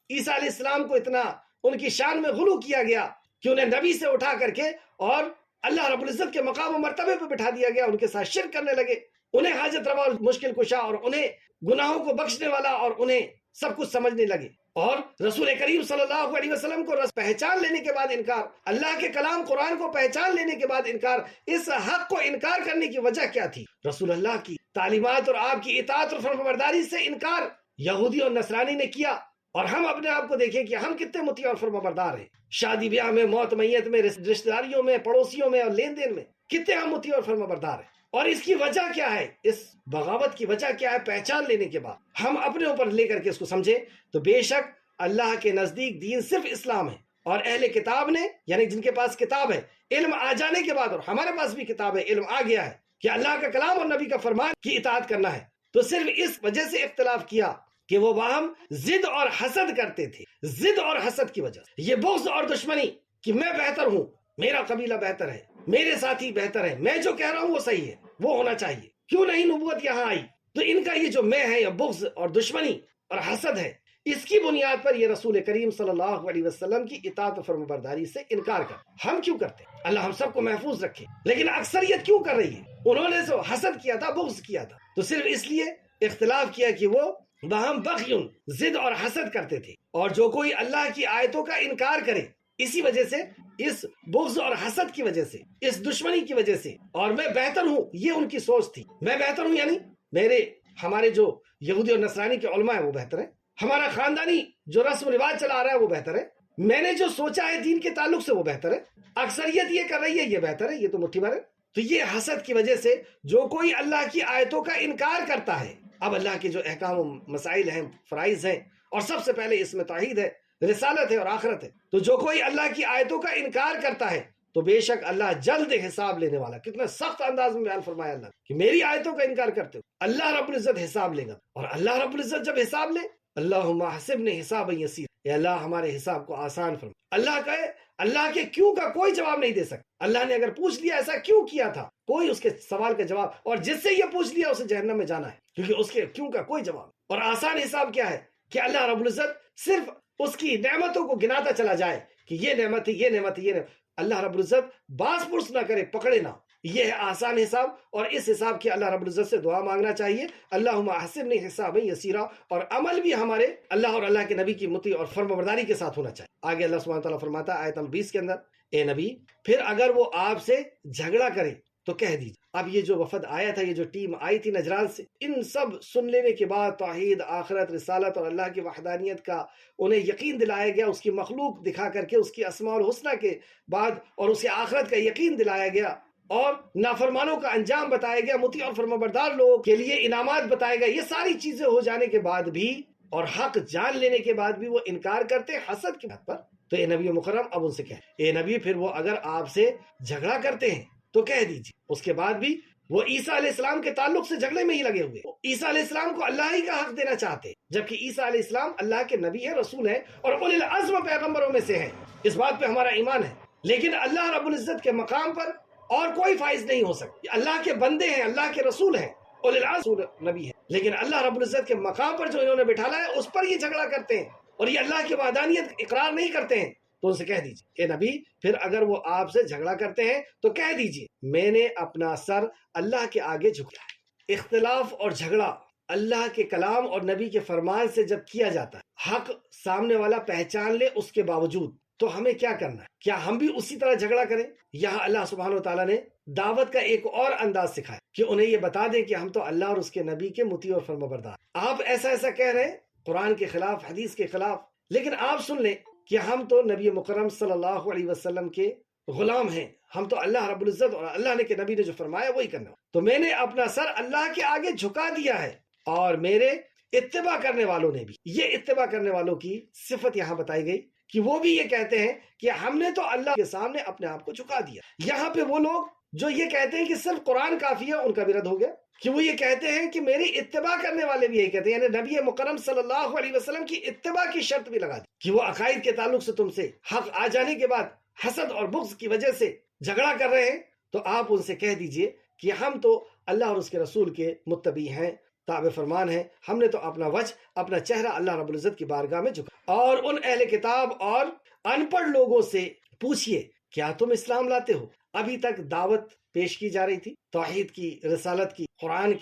عیسیٰ علیہ السلام کو اتنا ان کی شان میں غلو کیا گیا کہ انہیں نبی سے اٹھا کر کے اور اللہ رب العزت کے مقام و مرتبے پہ بٹھا دیا گیا، ان کے ساتھ شرک کرنے لگے، انہیں حاجت روا اور مشکل کشا اور انہیں گناہوں کو بخشنے والا اور انہیں سب کچھ سمجھنے لگے، اور رسول کریم صلی اللہ علیہ وسلم کو پہچان لینے کے بعد انکار، اللہ کے کلام قرآن کو پہچان لینے کے بعد انکار، اس حق کو انکار کرنے کی وجہ کیا تھی؟ رسول اللہ کی تعلیمات اور آپ کی اطاعت اور فرمانبرداری سے انکار یہودی اور نصرانی نے کیا، اور ہم اپنے آپ کو دیکھیں کہ ہم کتنے مطیع اور فرمانبردار ہیں، شادی بیاہ میں، موت میت میں، رشتہ داریوں میں، پڑوسیوں میں اور لین دین میں کتنے ہم مطیع اور فرمانبردار ہیں، اور اس کی وجہ کیا ہے؟ اس بغاوت کی وجہ کیا ہے؟ پہچان لینے کے بعد ہم اپنے اوپر لے کر کے اس کو سمجھیں تو بے شک اللہ کے نزدیک دین صرف اسلام ہے، اور اہل کتاب نے یعنی جن کے پاس کتاب ہے، علم آ جانے کے بعد، اور ہمارے پاس بھی کتاب ہے، علم آ گیا ہے کہ اللہ کا کلام اور نبی کا فرمان کی اطاعت کرنا ہے، تو صرف اس وجہ سے اختلاف کیا کہ وہ باہم ضد اور حسد کرتے تھے، ضد اور حسد کی وجہ سے، یہ بغض اور دشمنی کہ میں بہتر ہوں، میرا قبیلہ بہتر ہے، میرے ساتھی بہتر ہے، میں جو کہہ رہا ہوں وہ صحیح ہے، وہ ہونا چاہیے، کیوں نہیں نبوت یہاں آئی؟ تو ان کا یہ جو میں ہے، یہ بغض اور دشمنی اور حسد ہے، اس کی بنیاد پر یہ رسول کریم صلی اللہ علیہ وسلم کی اطاعت و فرمانبرداری سے انکار کر۔ ہم کیوں کرتے ہیں؟ اللہ ہم سب کو محفوظ رکھے، لیکن اکثریت کیوں کر رہی ہے؟ انہوں نے جو حسد کیا تھا، بغض کیا تھا، تو صرف اس لیے اختلاف کیا کہ وہ باہم بغیون، ضد اور حسد کرتے تھے، اور جو کوئی اللہ کی آیتوں کا انکار کرے، اسی وجہ سے، اس بغض اور حسد کی وجہ سے، اس دشمنی کی وجہ سے، اور میں بہتر ہوں، یہ ان کی سوچ تھی، میں بہتر ہوں یعنی ہمارے جو یہودی اور نصرانی کے علماء ہیں وہ بہتر ہے، ہمارا خاندانی جو رسم و رواج چلا رہا ہے وہ بہتر ہے، میں نے جو سوچا ہے دین کے تعلق سے وہ بہتر ہے، اکثریت یہ کر رہی ہے یہ بہتر ہے، یہ تو مٹھی بھر ہے۔ تو یہ حسد کی وجہ سے جو کوئی اللہ کی آیتوں کا انکار کرتا ہے، اب اللہ کے جو احکام و مسائل ہیں، فرائض ہیں، اور سب سے پہلے اس میں توحید ہے، رسالت ہے اور آخرت ہے، تو جو کوئی اللہ کی آیتوں کا انکار کرتا ہے تو بے شک اللہ جلد حساب لینے والا، کتنا سخت انداز میں بیان فرمایا اللہ کہ میری آیتوں کا انکار کرتے ہو، اللہ رب العزت حساب لے گا، اور اللہ رب العزت جب حساب لے، اللہم حسبنی حسابا یسیر، اے اللہ ہمارے حساب کو آسان فرما۔ اللہ کہے، اللہ کے کیوں کا کوئی جواب نہیں دے سکتا، اللہ نے اگر پوچھ لیا ایسا کیوں کیا تھا، کوئی اس کے سوال کا جواب، اور جس سے یہ پوچھ لیا اسے جہنم میں جانا ہے، کیونکہ اس کے کیوں کا کوئی جواب۔ اور آسان حساب کیا ہے کہ اللہ رب العزت صرف اس کی نعمتوں کو گناتا چلا جائے کہ یہ نعمت ہے، یہ نعمت ہے، یہ نعمت، اللہ رب العزت باز پرس نہ کرے، پکڑے نہ، یہ ہے آسان حساب، اور اس حساب کی اللہ رب العزت سے دعا مانگنا چاہیے، اللہم احسبنی حسابا یسیرا، اور عمل بھی ہمارے اللہ اور اللہ کے نبی کی مطیع اور فرمانبرداری کے ساتھ ہونا چاہیے۔ آگے اللہ سبحانہ تعالیٰ فرماتا ہے آیت نمبر 20 کے اندر، اے نبی پھر اگر وہ آپ سے جھگڑا کرے تو کہہ دیجیے۔ اب یہ جو وفد آیا تھا، یہ جو ٹیم آئی تھی نجران سے، ان سب سن لینے کے بعد توحید، آخرت، رسالت اور اللہ کی وحدانیت کا انہیں یقین دلایا گیا، اس کی مخلوق دکھا کر کے، اس کی اسماء الحسنہ کے بعد، اور اس کی آخرت کا یقین دلایا گیا، اور نافرمانوں کا انجام بتایا گیا، مطیع اور فرمانبردار لوگوں کے لیے انعامات بتائے گئے، یہ ساری چیزیں ہو جانے کے بعد بھی اور حق جان لینے کے بعد بھی وہ انکار کرتے حسد کی بات پر، تو اے نبی مکرم اب ان سے کہے، اے نبی پھر وہ اگر آپ سے جھگڑا کرتے ہیں تو کہہ دیجیے۔ اس کے بعد بھی وہ عیسیٰ علیہ السلام کے تعلق سے جھگڑے میں ہی لگے ہوئے، عیسیٰ علیہ السلام کو اللہ ہی کا حق دینا چاہتے ہیں، جبکہ عیسیٰ علیہ السلام اللہ کے نبی ہیں، رسول ہیں، اور اولی العزم پیغمبروں میں سے ہیں، اس بات پہ ہمارا ایمان ہے، لیکن اللہ رب العزت کے مقام پر اور کوئی فائز نہیں ہو سکتا، اللہ کے بندے ہیں، اللہ کے رسول ہیں، اولی العزم نبی ہیں، لیکن اللہ رب العزت کے مقام پر جو انہوں نے بٹھالا ہے اس پر یہ جھگڑا کرتے ہیں، اور یہ اللہ کی وحدانیت اقرار نہیں کرتے ہیں، تو ان سے کہہ دیجیے، اے نبی پھر اگر وہ آپ سے جھگڑا کرتے ہیں تو کہہ دیجیے، میں نے اپنا سر اللہ کے آگے جھکا ہے۔ اختلاف اور جھگڑا اللہ کے کلام اور نبی کے فرمان سے جب کیا جاتا ہے، حق سامنے والا پہچان لے اس کے باوجود، تو ہمیں کیا کرنا ہے؟ کیا ہم بھی اسی طرح جھگڑا کریں؟ یہاں اللہ سبحانہ و تعالیٰ نے دعوت کا ایک اور انداز سکھایا کہ انہیں یہ بتا دیں کہ ہم تو اللہ اور اس کے نبی کے مطیع اور فرمانبردار۔ آپ ایسا کہہ رہے ہیں قرآن کے خلاف، حدیث کے خلاف، لیکن آپ سن لیں کہ ہم تو نبی مکرم صلی اللہ علیہ وسلم کے غلام ہیں، ہم تو اللہ رب العزت اور اللہ نے کے نبی نے جو فرمایا وہی کرنا۔ تو میں نے اپنا سر اللہ کے آگے جھکا دیا ہے، اور میرے اتباع کرنے والوں نے بھی، یہ اتباع کرنے والوں کی صفت یہاں بتائی گئی کہ وہ بھی یہ کہتے ہیں کہ ہم نے تو اللہ کے سامنے اپنے آپ کو جھکا دیا۔ یہاں پہ وہ لوگ جو یہ کہتے ہیں کہ صرف قرآن کافی ہے، ان کا بھی رد ہو گیا کہ وہ یہ کہتے ہیں کہ میری اتباع کرنے والے بھی یہی کہتے ہیں، یعنی نبی مکرم صلی اللہ علیہ وسلم کی اتباع کی شرط بھی لگا دی کہ وہ عقائد کے تعلق سے تم سے حق آ جانے کے بعد حسد اور بغض کی وجہ سے جھگڑا کر رہے ہیں، تو آپ ان سے کہہ دیجئے کہ ہم تو اللہ اور اس کے رسول کے متبع ہیں، تابع فرمان ہیں، ہم نے تو اپنا وجہ، اپنا چہرہ اللہ رب العزت کی بارگاہ میں جھکا۔ اور ان اہل کتاب اور ان پڑھ لوگوں سے پوچھئے کیا تم اسلام لاتے ہو؟ ابھی تک دعوت پیش کی جا رہی تھی، توحید کی، رسالت کی، قرآن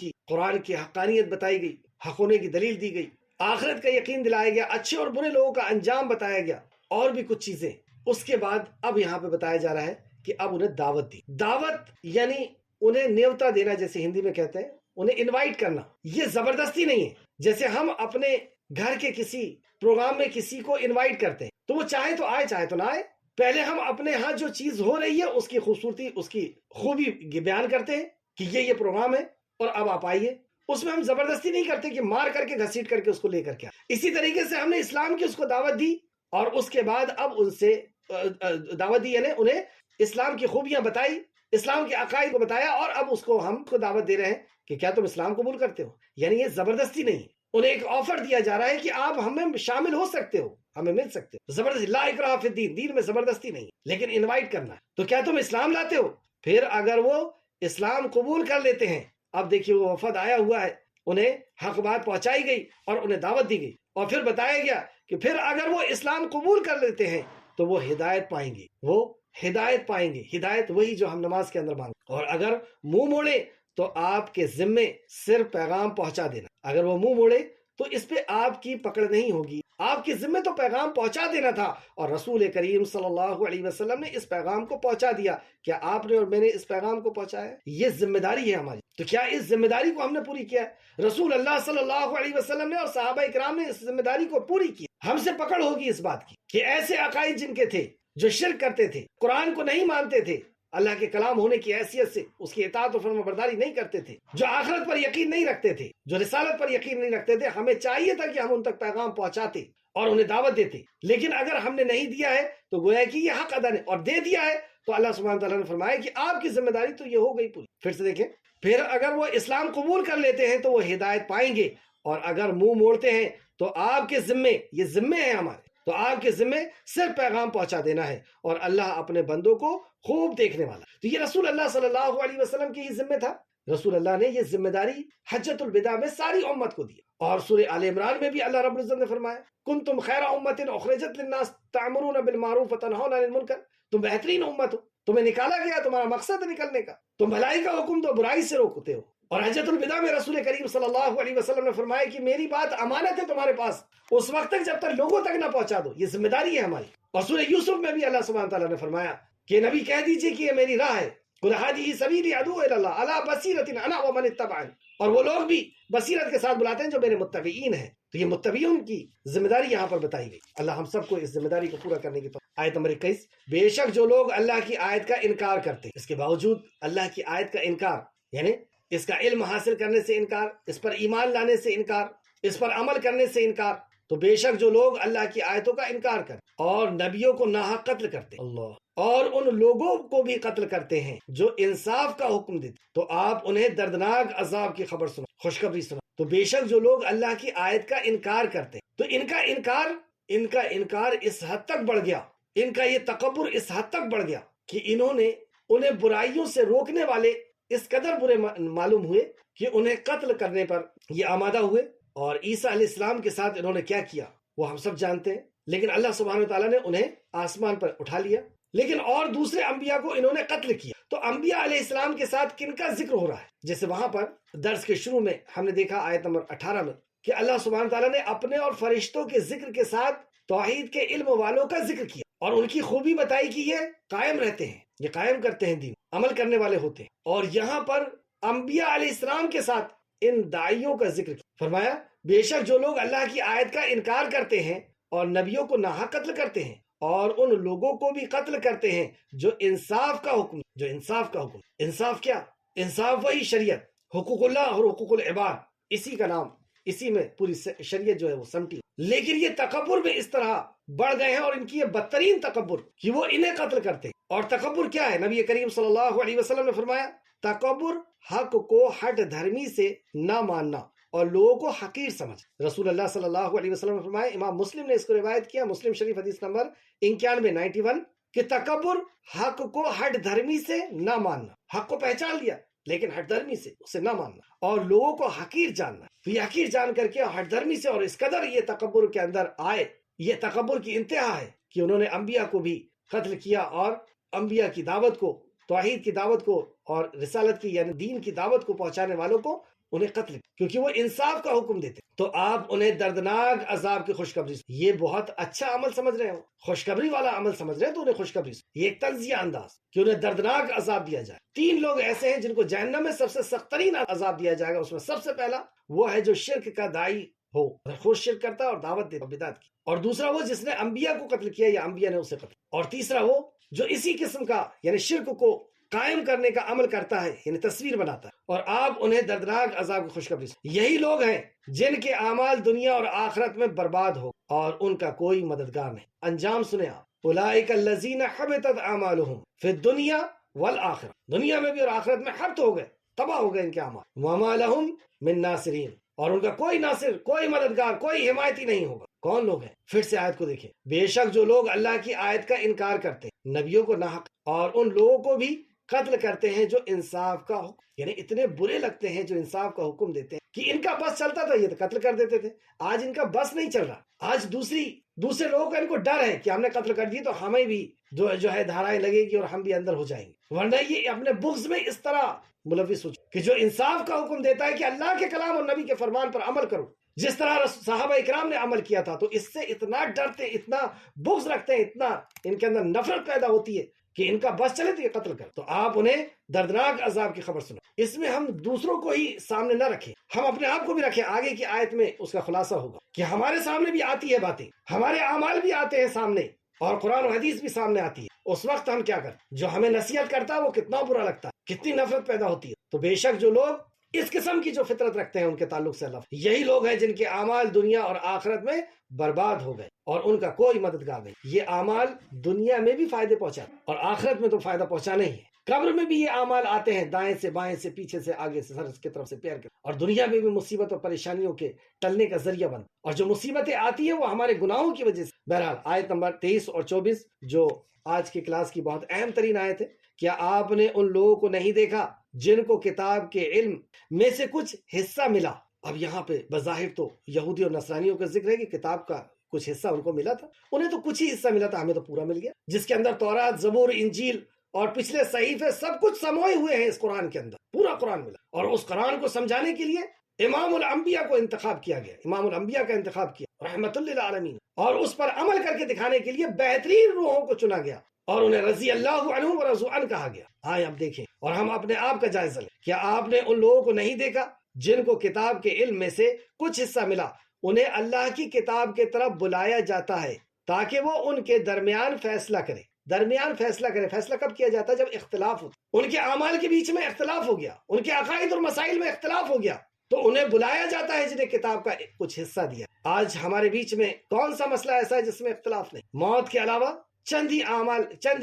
کی حقانیت بتائی گئی، حق ہونے کی دلیل دی گئی، آخرت کا یقین دلایا گیا، اچھے اور برے لوگوں کا انجام بتایا گیا، اور بھی کچھ چیزیں۔ اس کے بعد اب یہاں پہ بتایا جا رہا ہے کہ اب انہیں دعوت دی۔ دعوت یعنی انہیں نیوتا دینا، جیسے ہندی میں کہتے ہیں، انہیں انوائٹ کرنا۔ یہ زبردستی نہیں ہے، جیسے ہم اپنے گھر کے کسی پروگرام میں کسی کو انوائٹ کرتے ہیں تو وہ چاہے تو آئے چاہے تو نہ آئے، پہلے ہم اپنے ہاں جو چیز ہو رہی ہے اس کی خوبصورتی، اس کی خوبی بیان کرتے ہیں کہ یہ پروگرام ہے اور اب آپ آئیے۔ اس میں ہم زبردستی نہیں کرتے کہ مار کر کے گھسیٹ کر کے اس کو لے کر کے۔ اسی طریقے سے ہم نے اسلام کی اس کو دعوت دی، اور اس کے بعد اب ان سے دعوت دی، یعنی انہیں اسلام کی خوبیاں بتائی، اسلام کے عقائد کو بتایا، اور اب اس کو ہم کو دعوت دے رہے ہیں کہ کیا تم اسلام قبول کرتے ہو؟ یعنی یہ زبردستی نہیں، انہیں ایک آفر دیا جا رہا ہے کہ آپ ہمیں شامل ہو سکتے ہو، ہمیں مل سکتے ہو۔ زبردستی، لا اکراہ فی الدین، دین میں زبردستی نہیں، لیکن انوائٹ کرنا ہے۔ تو کیا تم اسلام لاتے ہو؟ پھر اگر وہ اسلام قبول کر لیتے ہیں، اب دیکھیے وہ وفد آیا ہوا ہے، انہیں حق بات پہنچائی گئی اور انہیں دعوت دی گئی، اور پھر بتایا گیا کہ پھر اگر وہ اسلام قبول کر لیتے ہیں تو وہ ہدایت پائیں گے، وہ ہدایت پائیں گے، ہدایت وہی جو ہم نماز کے اندر مانگتے۔ اور اگر منہ موڑے تو آپ کے ذمے صرف پیغام پہنچا دینا، اگر وہ منہ موڑے تو اس پہ آپ کی پکڑ نہیں ہوگی، آپ کے ذمے تو پیغام پہنچا دینا تھا، اور رسول کریم صلی اللہ علیہ وسلم نے اس پیغام کو پہنچا دیا۔ کیا آپ نے اور میں نے اس پیغام کو پہنچایا؟ یہ ذمہ داری ہے ہماری، تو کیا اس ذمہ داری کو ہم نے پوری کیا ہے؟ رسول اللہ صلی اللہ علیہ وسلم نے اور صحابہ کرام نے اس ذمہ داری کو پوری کی۔ ہم سے پکڑ ہوگی اس بات کی کہ ایسے عقائد جن کے تھے، جو شرک کرتے تھے، قرآن کو نہیں مانتے تھے، اللہ کے کلام ہونے کی حیثیت سے اس کی اطاعت و فرما برداری نہیں کرتے تھے، جو آخرت پر یقین نہیں رکھتے تھے، جو رسالت پر یقین نہیں رکھتے تھے، ہمیں چاہیے تھا کہ ہم ان تک پیغام پہنچاتے اور انہیں دعوت دیتے، لیکن اگر ہم نے نہیں دیا ہے تو گویا کہ یہ حق ادا نہیں، اور دے دیا ہے تو اللہ سبحانہ تعالیٰ نے فرمایا کہ آپ کی ذمہ داری تو یہ ہو گئی پوری۔ پھر سے دیکھیں، پھر اگر وہ اسلام قبول کر لیتے ہیں تو وہ ہدایت پائیں گے، اور اگر منہ موڑتے ہیں تو آپ کے ذمے، یہ ذمے ہیں ہمارے، تو آپ کے ذمے صرف پیغام پہنچا دینا ہے، اور اللہ اپنے بندوں کو خوب دیکھنے والا۔ تو یہ رسول اللہ صلی اللہ علیہ وسلم کی یہ ذمہ تھا، رسول اللہ نے یہ ذمہ داری حجۃ الوداع میں ساری امت کو دی، اور سورہ آل عمران میں بھی اللہ رب العزت نے فرمایا کنتم خیر امۃ اخرجت للناس تأمرون بالمعروف وتنہون عن المنکر، تم بہترین امت ہو، تمہیں نکالا گیا، تمہارا مقصد ہے نکلنے کا، تم بھلائی کا حکم دو، برائی سے روکتے ہو۔ اور حجۃ الوداع میں رسول کریم صلی اللہ علیہ وسلم نے فرمایا کہ میری بات امانت ہے تمہارے پاس، اس وقت تک جب تک لوگوں تک نہ پہنچا دو، یہ ذمہ داری ہے ہماری۔ اور سورہ یوسف میں بھی اللہ سبحانہ تعالیٰ نے فرمایا کہ نبی کہہ دیجئے کہ یہ میری راہ ہے، قل ھذہ سبیلی ادعو الی اللہ علی بصیرۃ انا ومن اتبعنی، اور وہ لوگ بھی بصیرت کے ساتھ بلاتے ہیں جو میرے متبعین ہیں۔ تو یہ متبعین کی ذمہ داری یہاں پر بتائی گئی۔ اللہ ہم سب کو اس ذمہ داری کو پورا کرنے کی توفیق۔ آیت نمبر 21، بے شک جو لوگ اللہ کی آیت کا انکار کرتے ہیں، اس کے باوجود اللہ کی آیت کا انکار، یعنی اس کا علم حاصل کرنے سے انکار، اس پر ایمان لانے سے انکار، اس پر عمل کرنے سے انکار، تو بے شک جو لوگ اللہ کی آیتوں کا انکار کرتے اور نبیوں کو ناحق قتل کرتے اللہ اور ان لوگوں کو بھی قتل کرتے ہیں جو انصاف کا حکم دیتے، تو آپ انہیں دردناک عذاب کی خبر سنا، خوشخبری سنا۔ تو بے شک جو لوگ اللہ کی آیت کا انکار کرتے ہیں، تو ان کا انکار اس حد تک بڑھ گیا، ان کا یہ تکبر اس حد تک بڑھ گیا کہ انہیں برائیوں سے روکنے والے اس قدر برے معلوم ہوئے کہ انہیں قتل کرنے پر یہ آمادہ ہوئے۔ اور عیسیٰ علیہ السلام کے ساتھ انہوں نے کیا کیا وہ ہم سب جانتے ہیں، لیکن اللہ سبحانہ وتعالیٰ نے انہیں آسمان پر اٹھا لیا، لیکن اور دوسرے انبیاء کو انہوں نے قتل کیا۔ تو انبیاء علیہ السلام کے ساتھ کن کا ذکر ہو رہا ہے؟ جیسے وہاں پر درس کے شروع میں ہم نے دیکھا آیت نمبر 18 میں کہ اللہ سبحانہ وتعالیٰ نے اپنے اور فرشتوں کے ذکر کے ساتھ توحید کے علم والوں کا ذکر کیا، اور ان کی خوبی بتائی کہ یہ قائم رہتے ہیں، یہ قائم کرتے ہیں دین، عمل کرنے والے ہوتے ہیں۔ اور یہاں پر انبیاء علیہ السلام کے ساتھ ان داعیوں کا ذکر کیا، فرمایا بے شک جو لوگ اللہ کی آیت کا انکار کرتے ہیں اور نبیوں کو ناحق قتل کرتے ہیں اور ان لوگوں کو بھی قتل کرتے ہیں جو انصاف کا حکم، جو انصاف کا حکم، انصاف کیا؟ انصاف وہی شریعت، حقوق اللہ اور حقوق العباد، اسی کا نام، اسی میں پوری شریعت جو ہے وہ سمٹی۔ لیکن یہ تکبر میں اس طرح بڑھ گئے ہیں اور ان کی یہ بدترین تکبر کہ وہ انہیں قتل کرتے ہیں۔ اور تکبر کیا ہے؟ نبی کریم صلی اللہ علیہ وسلم نے فرمایا تکبر حق کو ہٹ دھرمی سے نہ ماننا اور لوگوں کو حقیر سمجھ۔ رسول اللہ صلی اللہ علیہ وسلم نے فرمایا، امام مسلم نے اس کو روایت کیا، مسلم شریف حدیث نمبر 91 کہ تکبر حق کو ہٹ دھرمی سے نہ ماننا، حق کو پہچان لیا لیکن ہٹ دھرمی سے اسے نہ ماننا، اور لوگوں کو حقیر جاننا، تو یہ حقیر جان کر کے ہٹ دھرمی سے، اور اس قدر یہ تکبر کے اندر آئے، یہ تکبر کی انتہا ہے کہ انہوں نے انبیاء کو بھی قتل کیا اور انبیاء کی دعوت کو، توحید کی دعوت کو اور رسالت کی یعنی دین کی دعوت کو پہنچانے والوں کو انہیں قتل، کیونکہ وہ انصاف کا حکم دیتے۔ تو آپ انہیں دردناک عذاب کی خوشخبری، یہ بہت اچھا عمل سمجھ رہے ہو، خوشخبری والا عمل سمجھ رہے ہیں تو انہیں خوشخبری، یہ ایک تنزیہ انداز کہ انہیں دردناک عذاب دیا جائے۔ 3 لوگ ایسے ہیں جن کو جہنم میں سب سے سخت ترین عذاب دیا جائے گا۔ اس میں سب سے پہلا وہ ہے جو شرک کا داعی ہو، خود شرک کرتا ہے اور دعوت دیتا بدعت کی، اور دوسرا وہ جس نے انبیاء کو قتل کیا یا انبیاء نے اسے قتل، اور تیسرا وہ جو اسی قسم کا یعنی شرک کو قائم کرنے کا عمل کرتا ہے یعنی تصویر بناتا ہے، اور آپ انہیں دردناک عذاب کی خوشخبری۔ یہی لوگ ہیں جن کے اعمال دنیا اور آخرت میں برباد ہو اور ان کا کوئی مددگار نہیں۔ انجام سنیں آپ، اولئک الذین حبطت اعمالهم فی الدنیا والآخرہ، دنیا میں بھی اور آخرت میں حبط ہو گئے، تباہ ہو گئے ان کے اعمال، وما لهم من ناصرین، اور ان کا کوئی ناصر، کوئی مددگار، کوئی حمایتی نہیں ہوگا۔ کون لوگ ہیں؟ پھر سے آیت کو دیکھیں، بے شک جو لوگ اللہ کی آیت کا انکار کرتے ہیں، نبیوں کو ناحق اور ان لوگوں کو بھی قتل کرتے ہیں جو انصاف کا حکم، یعنی اتنے برے لگتے ہیں جو انصاف کا حکم دیتے ہیں کہ ان کا بس چلتا تھا یہ تو قتل کر دیتے تھے، آج ان کا بس نہیں چل رہا، آج دوسرے لوگوں کا ان کو ڈر ہے کہ ہم نے قتل کر دی تو ہمیں بھی جو ہے دھارائیں لگے گی اور ہم بھی اندر ہو جائیں گے، ورنہ یہ اپنے بغض میں اس طرح ملوث ہو کہ جو انصاف کا حکم دیتا ہے کہ اللہ کے کلام اور نبی کے فرمان پر عمل کرو، جس طرح صحابہ اکرام نے عمل کیا تھا، تو اس سے اتنا ڈرتے، اتنا بغض رکھتے ہیں، اتنا ان کے اندر نفرت پیدا ہوتی ہے کہ ان کا بس چلے تو یہ قتل کر۔ تو آپ انہیں دردناک عذاب کی خبر سنو۔ اس میں ہم دوسروں کو ہی سامنے نہ رکھیں، ہم اپنے آپ کو بھی رکھیں، آگے کی آیت میں اس کا خلاصہ ہوگا کہ ہمارے سامنے بھی آتی ہے باتیں، ہمارے اعمال بھی آتے ہیں سامنے اور قرآن و حدیث بھی سامنے آتی ہے، اس وقت ہم کیا کریں؟ جو ہمیں نصیحت کرتا ہے وہ کتنا برا لگتا ہے، کتنی نفرت پیدا ہوتی ہے۔ تو بے شک جو لوگ اس قسم کی جو فطرت رکھتے ہیں ان کے تعلق سے اللہ، یہی لوگ ہیں جن کے اعمال دنیا اور آخرت میں برباد ہو گئے اور ان کا کوئی مددگار نہیں۔ یہ اعمال دنیا میں بھی فائدے پہنچاتے اور آخرت میں تو فائدہ پہنچانا ہی ہے۔ قبر میں بھی یہ اعمال آتے ہیں، دائیں سے بائیں سے، پیچھے سے آگے سے، سر کی طرف سے پیر کے، اور دنیا میں بھی مصیبت اور پریشانیوں کے ٹلنے کا ذریعہ بن، اور جو مصیبتیں آتی ہیں وہ ہمارے گناہوں کی وجہ سے۔ بہرحال آیت نمبر 23 اور 24 جو آج کی کلاس کی بہت اہم ترین آیت ہے، کیا آپ نے ان لوگوں کو نہیں دیکھا جن کو کتاب کے علم میں سے کچھ حصہ ملا؟ اب یہاں پہ بظاہر تو یہودی اور نصرانیوں کا ذکر ہے کہ کتاب کا کچھ حصہ ان کو ملا تھا، انہیں تو کچھ ہی حصہ ملا تھا، ہمیں تو پورا مل گیا، جس کے اندر تورات، زبور، انجیل اور پچھلے صحیفے سب کچھ سموئے ہوئے ہیں اس قرآن کے اندر، پورا قرآن ملا۔ اور اس قرآن کو سمجھانے کے لیے امام الانبیاء کو انتخاب کیا گیا، امام الانبیاء کا انتخاب کیا رحمت للعالمین، اور اس پر عمل کر کے دکھانے کے لیے بہترین روحوں کو چنا گیا اور انہیں رضی اللہ عنہم و رضوا عنہ کہا گیا۔ آئے اب دیکھیں اور ہم اپنے آپ کا جائزہ لیں، کیا آپ نے ان لوگوں کو نہیں دیکھا جن کو کتاب کے علم میں سے کچھ حصہ ملا؟ انہیں اللہ کی کتاب کے طرف بلایا جاتا ہے تاکہ وہ ان کے درمیان فیصلہ کرے۔ درمیان فیصلہ کرے، فیصلہ کب کیا جاتا ہے؟ جب اختلاف ہو، ان کے اعمال کے بیچ میں اختلاف ہو گیا، ان کے عقائد اور مسائل میں اختلاف ہو گیا، تو انہیں بلایا جاتا ہے جنہیں کتاب کا کچھ حصہ دیا۔ آج ہمارے بیچ میں کون سا مسئلہ ایسا ہے جس میں اختلاف نہیں؟ موت کے علاوہ چند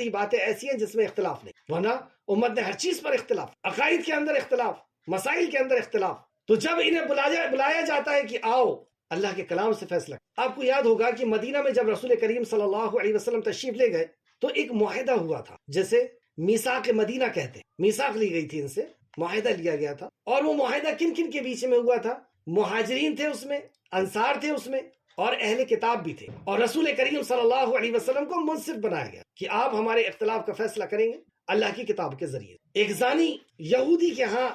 ہی باتیں ایسی ہیں جس میں اختلاف نہیں، ورنہ امت نے ہر چیز پر اختلاف، عقائد کے اندر اختلاف، مسائل کے اندر اختلاف۔ تو جب انہیں بلایا جاتا ہے کہ آؤ اللہ کے کلام سے فیصلہ۔ آپ کو یاد ہوگا کہ مدینہ میں جب رسول کریم صلی اللہ علیہ وسلم تشریف لے گئے تو ایک معاہدہ ہوا تھا، جیسے میثاق مدینہ کہتے ہیں، میثاق لی گئی تھی، ان سے معاہدہ لیا گیا تھا۔ اور وہ معاہدہ کن کن کے بیچ میں ہوا تھا؟ مہاجرین تھے اس میں، انصار تھے اس میں، اور اہل کتاب بھی تھے، اور رسول کریم صلی اللہ علیہ وسلم کو منصف بنایا گیا کہ آپ ہمارے اختلاف کا فیصلہ کریں گے اللہ کی کتاب کے ذریعے۔ ایک زانی یہودی کے ہاں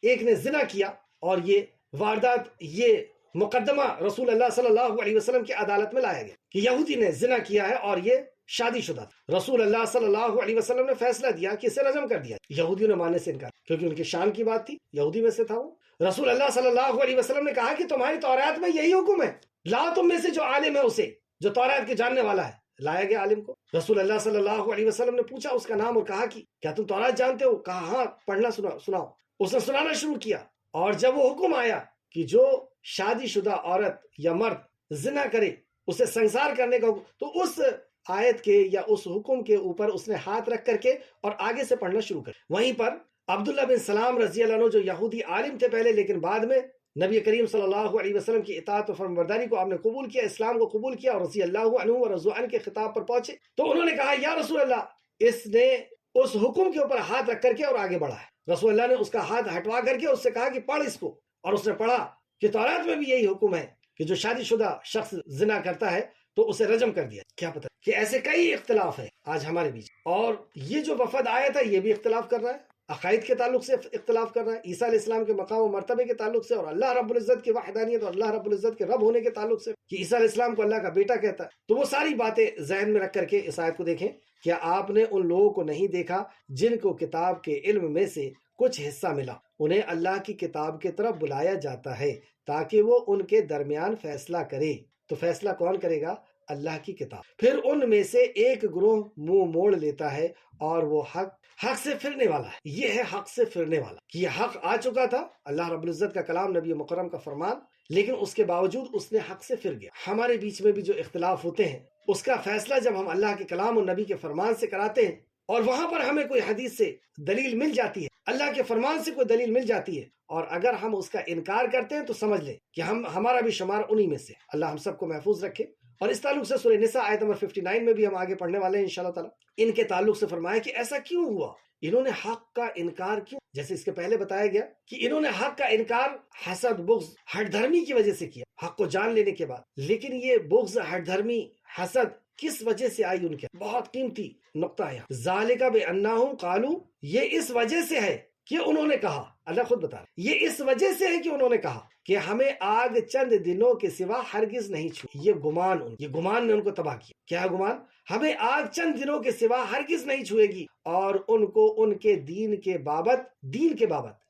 ایک نے زنا کیا، اور یہ واردات، یہ مقدمہ رسول اللہ صلی اللہ علیہ وسلم کی عدالت میں لایا گیا کہ یہودی نے زنا کیا ہے اور یہ شادی شدہ تھا۔ رسول اللہ صلی اللہ علیہ وسلم نے فیصلہ دیا کہ اسے رجم کر دیا۔ یہودیوں نے ماننے سے انکار کیونکہ ان کی شان کی بات تھی، یہودی میں سے تھا وہ۔ رسول اللہ صلی اللہ علیہ وسلم نے کہا کہ تمہاری تورات میں یہی حکم ہے، لاؤ تم میں سے جو عالم ہے اسے، جو تورات کے جاننے والا ہے۔ لایا گیا عالم کو۔ رسول اللہ صلی اللہ علیہ وسلم نے پوچھا اس کا نام اور کہا کہ کیا تم تورات جانتے ہو؟ کہا ہاں، پڑھنا سناؤ۔ اس نے سنانا شروع کیا، اور جب وہ حکم آیا کہ جو شادی شدہ عورت یا مرد زنا کرے اسے سنسار کرنے کا، تو اس آیت کے یا اس حکم کے اوپر اس نے ہاتھ رکھ کر کے اور آگے سے پڑھنا شروع کر۔ وہیں پر عبداللہ بن سلام رضی اللہ عنہ جو یہودی عالم تھے پہلے، لیکن بعد میں نبی کریم صلی اللہ علیہ وسلم کی اطاعت و فرمانبرداری کو آپ نے قبول کیا، اسلام کو قبول کیا اور رضی اللہ عنہ و رضوا عنہ کے خطاب پر پہنچے، تو انہوں نے کہا یا رسول اللہ، اس نے اس حکم کے اوپر ہاتھ رکھ کر کے اور آگے بڑھا ہے۔ رسول اللہ نے اس کا ہاتھ ہٹوا کر کے اس سے کہا کہ پڑھ اس کو، اور اس نے پڑھا کہ تورات میں بھی یہی حکم ہے کہ جو شادی شدہ شخص زنا کرتا ہے تو اسے رجم کر دیا۔ کیا پتہ کہ ایسے کئی اختلاف ہیں آج ہمارے بیچ، اور یہ جو وفد آیا تھا یہ بھی اختلاف کر رہا ہے، عقائد کے تعلق سے اختلاف کر رہا ہے، عیسیٰ علیہ السلام کے مقام و مرتبے کے تعلق سے، اور اللہ رب العزت کی وحدانیت اور اللہ رب العزت کے رب ہونے کے تعلق سے، کہ عیسیٰ علیہ السلام کو اللہ کا بیٹا کہتا ہے۔ تو وہ ساری باتیں ذہن میں رکھ کر کے اس آیت کو دیکھیں۔ کیا آپ نے ان لوگوں کو نہیں دیکھا جن کو کتاب کے علم میں سے کچھ حصہ ملا؟ انہیں اللہ کی کتاب کی طرف بلایا جاتا ہے تاکہ وہ ان کے درمیان فیصلہ کرے۔ تو فیصلہ کون کرے گا؟ اللہ کی کتاب۔ پھر ان میں سے ایک گروہ منہ موڑ لیتا ہے اور وہ حق سے پھرنے والا ہے۔ یہ ہے حق سے پھرنے والا، کہ یہ حق آ چکا تھا، اللہ رب العزت کا کلام، نبی مکرم کا فرمان، لیکن اس کے باوجود اس نے حق سے پھر گیا۔ ہمارے بیچ میں بھی جو اختلاف ہوتے ہیں اس کا فیصلہ جب ہم اللہ کے کلام اور نبی کے فرمان سے کراتے ہیں، اور وہاں پر ہمیں کوئی حدیث سے دلیل مل جاتی ہے، اللہ کے فرمان سے کوئی دلیل مل جاتی ہے، اور اگر ہم اس کا انکار کرتے ہیں تو سمجھ لیں کہ ہمارا بھی شمار انہی میں سے۔ اللہ ہم سب کو محفوظ رکھے۔ اور اس تعلق سے سورہ نساء آیت نمبر 59 میں بھی ہم آگے پڑھنے والے ہیں انشاءاللہ تعالی۔ ان کے تعلق سے فرمایا کہ ایسا کیوں ہوا، انہوں نے حق کا انکار کیوں؟ جیسے اس کے پہلے بتایا گیا کہ انہوں نے حق کا انکار حسد، بغض، ہٹ دھرمی کی وجہ سے کیا، حق کو جان لینے کے بعد۔ لیکن یہ بغض، ہٹ دھرمی، حسد کس وجہ سے آئی ان کے؟ بہت قیمتی نقطہ ہے۔ ذالک بانہم قالوا، یہ اس وجہ سے ہے کہ انہوں نے کہا، اللہ خود بتا رہا، یہ اس وجہ سے ہے کہ انہوں نے کہا کہ ہمیں آگ چند دنوں کے سوا ہرگز نہیں چھوئے۔ یہ گمان نے ان کو تباہ کیا۔ کیا گمان؟ ہمیں آگ چند دنوں کے سوا ہرگز نہیں چھوئے گی، اور ان کو ان کے دین کے بابت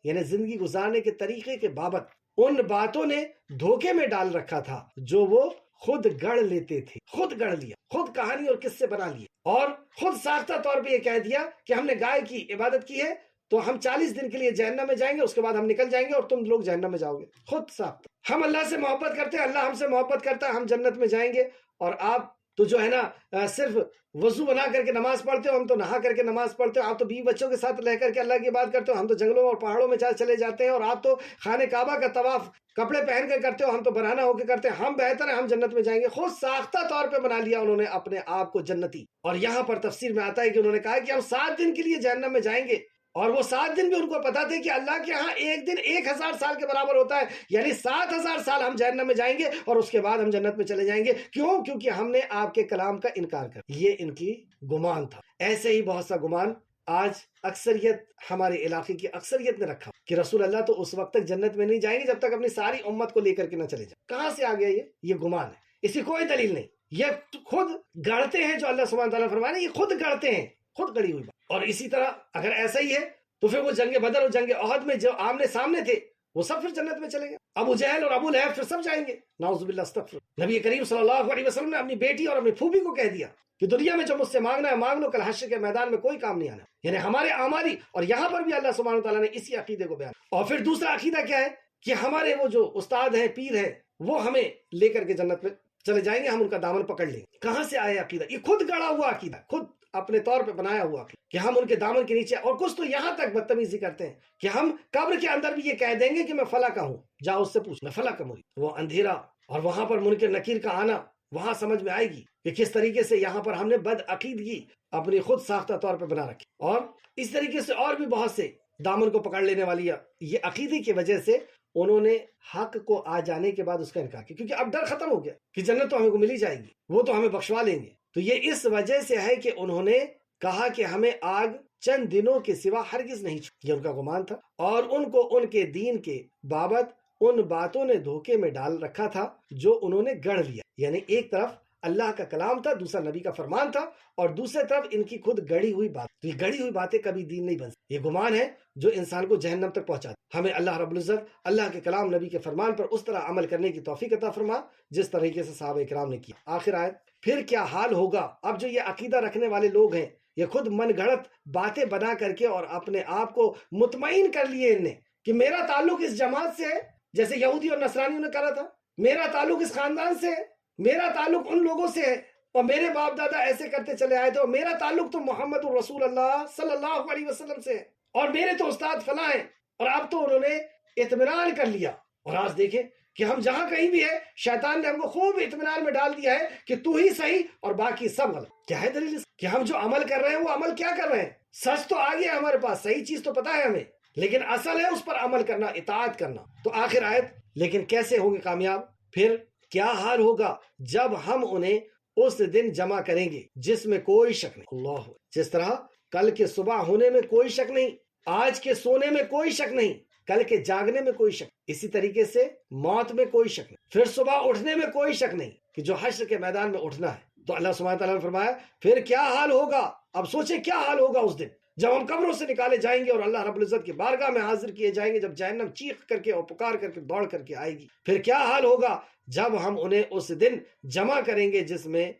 یعنی زندگی گزارنے کے طریقے کے بابت ان باتوں نے دھوکے میں ڈال رکھا تھا جو وہ خود گڑھ لیتے تھے۔ خود گڑھ لیا، خود کہانی اور قصے بنا لیے، اور خود ساختہ طور پہ یہ کہہ دیا کہ ہم نے گائے کی عبادت کی ہے تو ہم 40 دن کے لیے جہنم میں جائیں گے، اس کے بعد ہم نکل جائیں گے اور تم لوگ جہنم میں جاؤ گے۔ خود ساختہ۔ ہم اللہ سے محبت کرتے ہیں، اللہ ہم سے محبت کرتا ہے، ہم جنت میں جائیں گے، اور آپ تو جو ہے نا صرف وضو بنا کر کے نماز پڑھتے ہو، ہم تو نہا کر کے نماز پڑھتے ہو، آپ تو بیوی بچوں کے ساتھ رہ کر کے اللہ کی بات کرتے ہو، ہم تو جنگلوں اور پہاڑوں میں چلے جاتے ہیں، اور آپ تو خانہ کعبہ کا طواف کپڑے پہن کر کرتے ہو، ہم تو برہنہ ہو کے کرتے ہیں، ہم بہتر ہیں، ہم جنت میں جائیں گے۔ خود ساختہ طور پہ بنا لیا انہوں نے اپنے آپ کو جنتی۔ اور یہاں پر تفسیر میں آتا ہے کہ انہوں نے کہا کہ ہم 7 دن کے لیے جہنم میں جائیں گے، اور وہ 7 دن بھی ان کو پتا تھے کہ اللہ کے ہاں ایک دن 1000 سال کے برابر ہوتا ہے، یعنی 7000 سال ہم جہنم میں جائیں گے اور اس کے بعد ہم جنت میں چلے جائیں گے۔ کیوں؟ کیونکہ ہم نے آپ کے کلام کا انکار کر۔ یہ ان کی گمان تھا۔ ایسے ہی بہت سا گمان آج اکثریت، ہمارے علاقے کی اکثریت نے رکھا کہ رسول اللہ تو اس وقت تک جنت میں نہیں جائیں گے جب تک اپنی ساری امت کو لے کر کے نہ چلے جائیں۔ کہاں سے آ گیا یہ گمان ہے، اس کی کوئی دلیل نہیں، یہ خود گڑھتے ہیں، جو اللہ سبحانہ تعالیٰ فرمایا نا، یہ خود گڑھتے ہیں، خود گڑھی ہوئی بات۔ اور اسی طرح اگر ایسا ہی ہے تو پھر وہ جنگ بدر اور جنگ احد میں جو آمنے سامنے تھے وہ سب پھر جنت میں چلے گئے، ابو جہل اور ابو لہب پھر سب جائیں گے، نعوذ باللہ، استغفر۔ نبی کریم صلی اللہ علیہ وسلم نے اپنی بیٹی اور اپنی پھوپھی کو کہہ دیا کہ دنیا میں جو مجھ سے مانگنا ہے مانگ لو، کل حشر کے میدان میں کوئی کام نہیں آنا، یعنی ہمارے اعمالی۔ اور یہاں پر بھی اللہ سبحانہ تعالیٰ نے اسی عقیدے کو بیان۔ اور پھر دوسرا عقیدہ کیا ہے کہ ہمارے وہ جو استاد ہیں، پیر ہیں، وہ ہمیں لے کر کے جنت میں چلے جائیں گے، ہم ان کا دامن پکڑ لیں گے۔ کہاں سے آیا عقیدہ؟ یہ خود گڑا ہوا عقیدہ، خود اپنے طور پہ بنایا ہوا کہ ہم ان کے دامن کے نیچے۔ اور کچھ تو یہاں تک بدتمیزی کرتے ہیں کہ ہم قبر کے اندر بھی یہ کہہ دیں گے کہ میں فلاں کا ہوں، جاؤ اس سے پوچھ، میں فلاں کا مرید۔ وہ اندھیرا اور وہاں پر منکر نکیر کا آنا، وہاں سمجھ میں آئے گی کہ کس طریقے سے یہاں پر ہم نے بد عقیدگی اپنی خود ساختہ طور پہ بنا رکھی۔ اور اس طریقے سے اور بھی بہت سے دامن کو پکڑ لینے والی یہ عقیدے کی وجہ سے انہوں نے حق کو آ جانے کے بعد اس کا انکار کیا، کیونکہ اب ڈر ختم ہو گیا کہ جنت تو ہمیں کو ملی جائے گی، وہ تو ہمیں بخشوا لیں گے۔ تو یہ اس وجہ سے ہے کہ انہوں نے کہا کہ ہمیں آگ چند دنوں کے سوا ہرگز نہیں چھوئے، یہ ان کا گمان تھا۔ اور ان کو ان کے دین کے بابت ان باتوں نے دھوکے میں ڈال رکھا تھا جو انہوں نے گڑھ لیا، یعنی ایک طرف اللہ کا کلام تھا، دوسرا نبی کا فرمان تھا، اور دوسری طرف ان کی خود گڑی ہوئی بات. تو یہ گڑی ہوئی باتیں کبھی دین نہیں بن سکتی. یہ گمان ہے جو انسان کو جہنم تک پہنچاتا. ہمیں اللہ رب العزت اللہ کے کلام نبی کے فرمان پر اس طرح عمل کرنے کی توفیق عطا فرما جس طریقے سے صحابہ کرام نے کیا. آخر آیت، پھر کیا حال ہوگا. اب جو یہ عقیدہ رکھنے والے لوگ ہیں، یہ خود من گھڑت باتیں بنا کر کے اور اپنے آپ کو مطمئن کر لیے ان نے کہ میرا تعلق اس جماعت سے ہے، جیسے یہودی اور نصرانیوں نے کہا تھا میرا تعلق اس خاندان سے ہے، میرا تعلق ان لوگوں سے ہے، اور میرے باپ دادا ایسے کرتے چلے آئے تھے، اور میرا تعلق تو محمد رسول اللہ صلی اللہ علیہ وسلم سے ہے، اور میرے تو استاد فلاں ہیں. اور اب تو انہوں نے اطمینان کر لیا. اور آج دیکھیں کہ ہم جہاں کہیں بھی ہے، شیطان نے ہم کو خوب اطمینان میں ڈال دیا ہے کہ تو ہی صحیح اور باقی سب غلط. کیا ہے دلیل کہ ہم جو عمل کر رہے ہیں وہ عمل کیا کر رہے ہیں؟ سچ تو آ گیا ہمارے پاس، صحیح چیز تو پتا ہے ہمیں، لیکن اصل ہے اس پر عمل کرنا، اطاعت کرنا. تو آخر آیت، لیکن کیسے ہوں گے کامیاب؟ پھر کیا حال ہوگا جب ہم انہیں اس دن جمع کریں گے جس میں کوئی شک نہیں. اللہ، جس طرح کل کے صبح ہونے میں کوئی شک نہیں، آج کے سونے میں کوئی شک نہیں، کل کے جاگنے میں کوئی شک، اسی طریقے سے موت میں کوئی شک نہیں، پھر صبح اٹھنے میں کوئی شک نہیں کہ جو حشر کے میدان میں اٹھنا ہے. تو اللہ سبحانہ تعالیٰ نے فرمایا پھر کیا حال ہوگا. اب سوچیں کیا حال ہوگا اس دن جب ہم قبروں سے نکالے جائیں گے اور اللہ رب العزت کی بارگاہ میں حاضر کیے جائیں گے، جب جہنم چیخ کر کے اور پکار کر کے دوڑ کر کے آئے گی. پھر کیا حال ہوگا جب ہم انہیں اس دن جمع کریں گے جس میں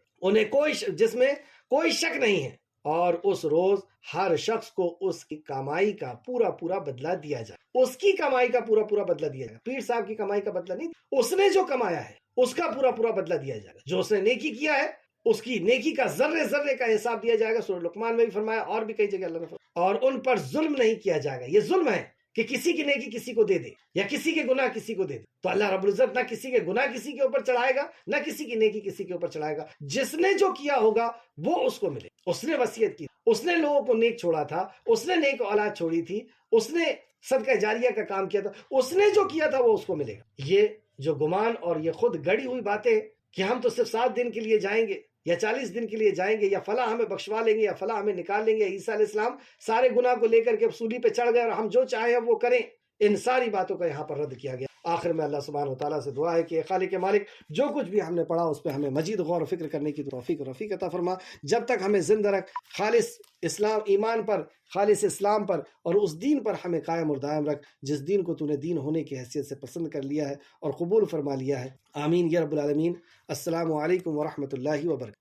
کوئی شک نہیں ہے، اور اس روز ہر شخص کو اس کی کمائی کا پورا پورا بدلہ دیا جائے. اس کی کمائی کا پورا پورا بدلہ دیا جائے. پیر صاحب کی کمائی کا بدلہ نہیں، اس نے جو کمایا ہے اس کا پورا پورا بدلہ دیا جائے گا. جو اس نے نیکی کیا ہے اس کی نیکی کا ذرے ذرے کا حساب دیا جائے گا. سورہ لقمان میں بھی فرمایا، اور بھی کئی جگہ اللہ نے فرمایا، اور ان پر ظلم نہیں کیا جائے گا. یہ ظلم ہے کہ کسی کی نیکی کسی کو دے دے یا کسی کے گناہ کسی کو دے دے. تو اللہ رب العزت نہ کسی کے گناہ کسی کے اوپر چڑھائے گا، نہ کسی کی نیکی کسی کے اوپر چڑھائے گا. جس نے جو کیا ہوگا وہ اس کو ملے. اس نے وصیت کی، اس نے لوگوں کو نیک چھوڑا تھا، اس نے نیک اولاد چھوڑی تھی، اس نے صدقہ جاریہ کا کام کیا تھا، اس نے جو کیا تھا وہ اس کو ملے گا. یہ جو گمان اور یہ خود گڑی ہوئی باتیں کہ ہم تو صرف 7 دن کے لیے جائیں گے یا 40 دن کے لیے جائیں گے، یا فلاں ہمیں بخشوا لیں گے، یا فلاں ہمیں نکال لیں گے. عیسیٰ علیہ السلام سارے گناہ کو لے کر کے سولی پہ چڑھ گئے اور ہم جو چاہیں وہ کریں. ان ساری باتوں کا یہاں پر رد کیا گیا. آخر میں اللہ سبحانہ وتعالیٰ سے دعا ہے کہ خالق مالک جو کچھ بھی ہم نے پڑھا اس پہ ہمیں مزید غور و فکر کرنے کی توفیق و رفیق عطا فرما. جب تک ہمیں زندہ رکھ، خالص اسلام ایمان پر، خالص اسلام پر اور اس دین پر ہمیں قائم اور دائم رکھ جس دین کو تو نے دین ہونے کی حیثیت سے پسند کر لیا ہے اور قبول فرما لیا ہے. آمین یا رب العالمین. السلام علیکم ورحمۃ اللہ وبرکاتہ.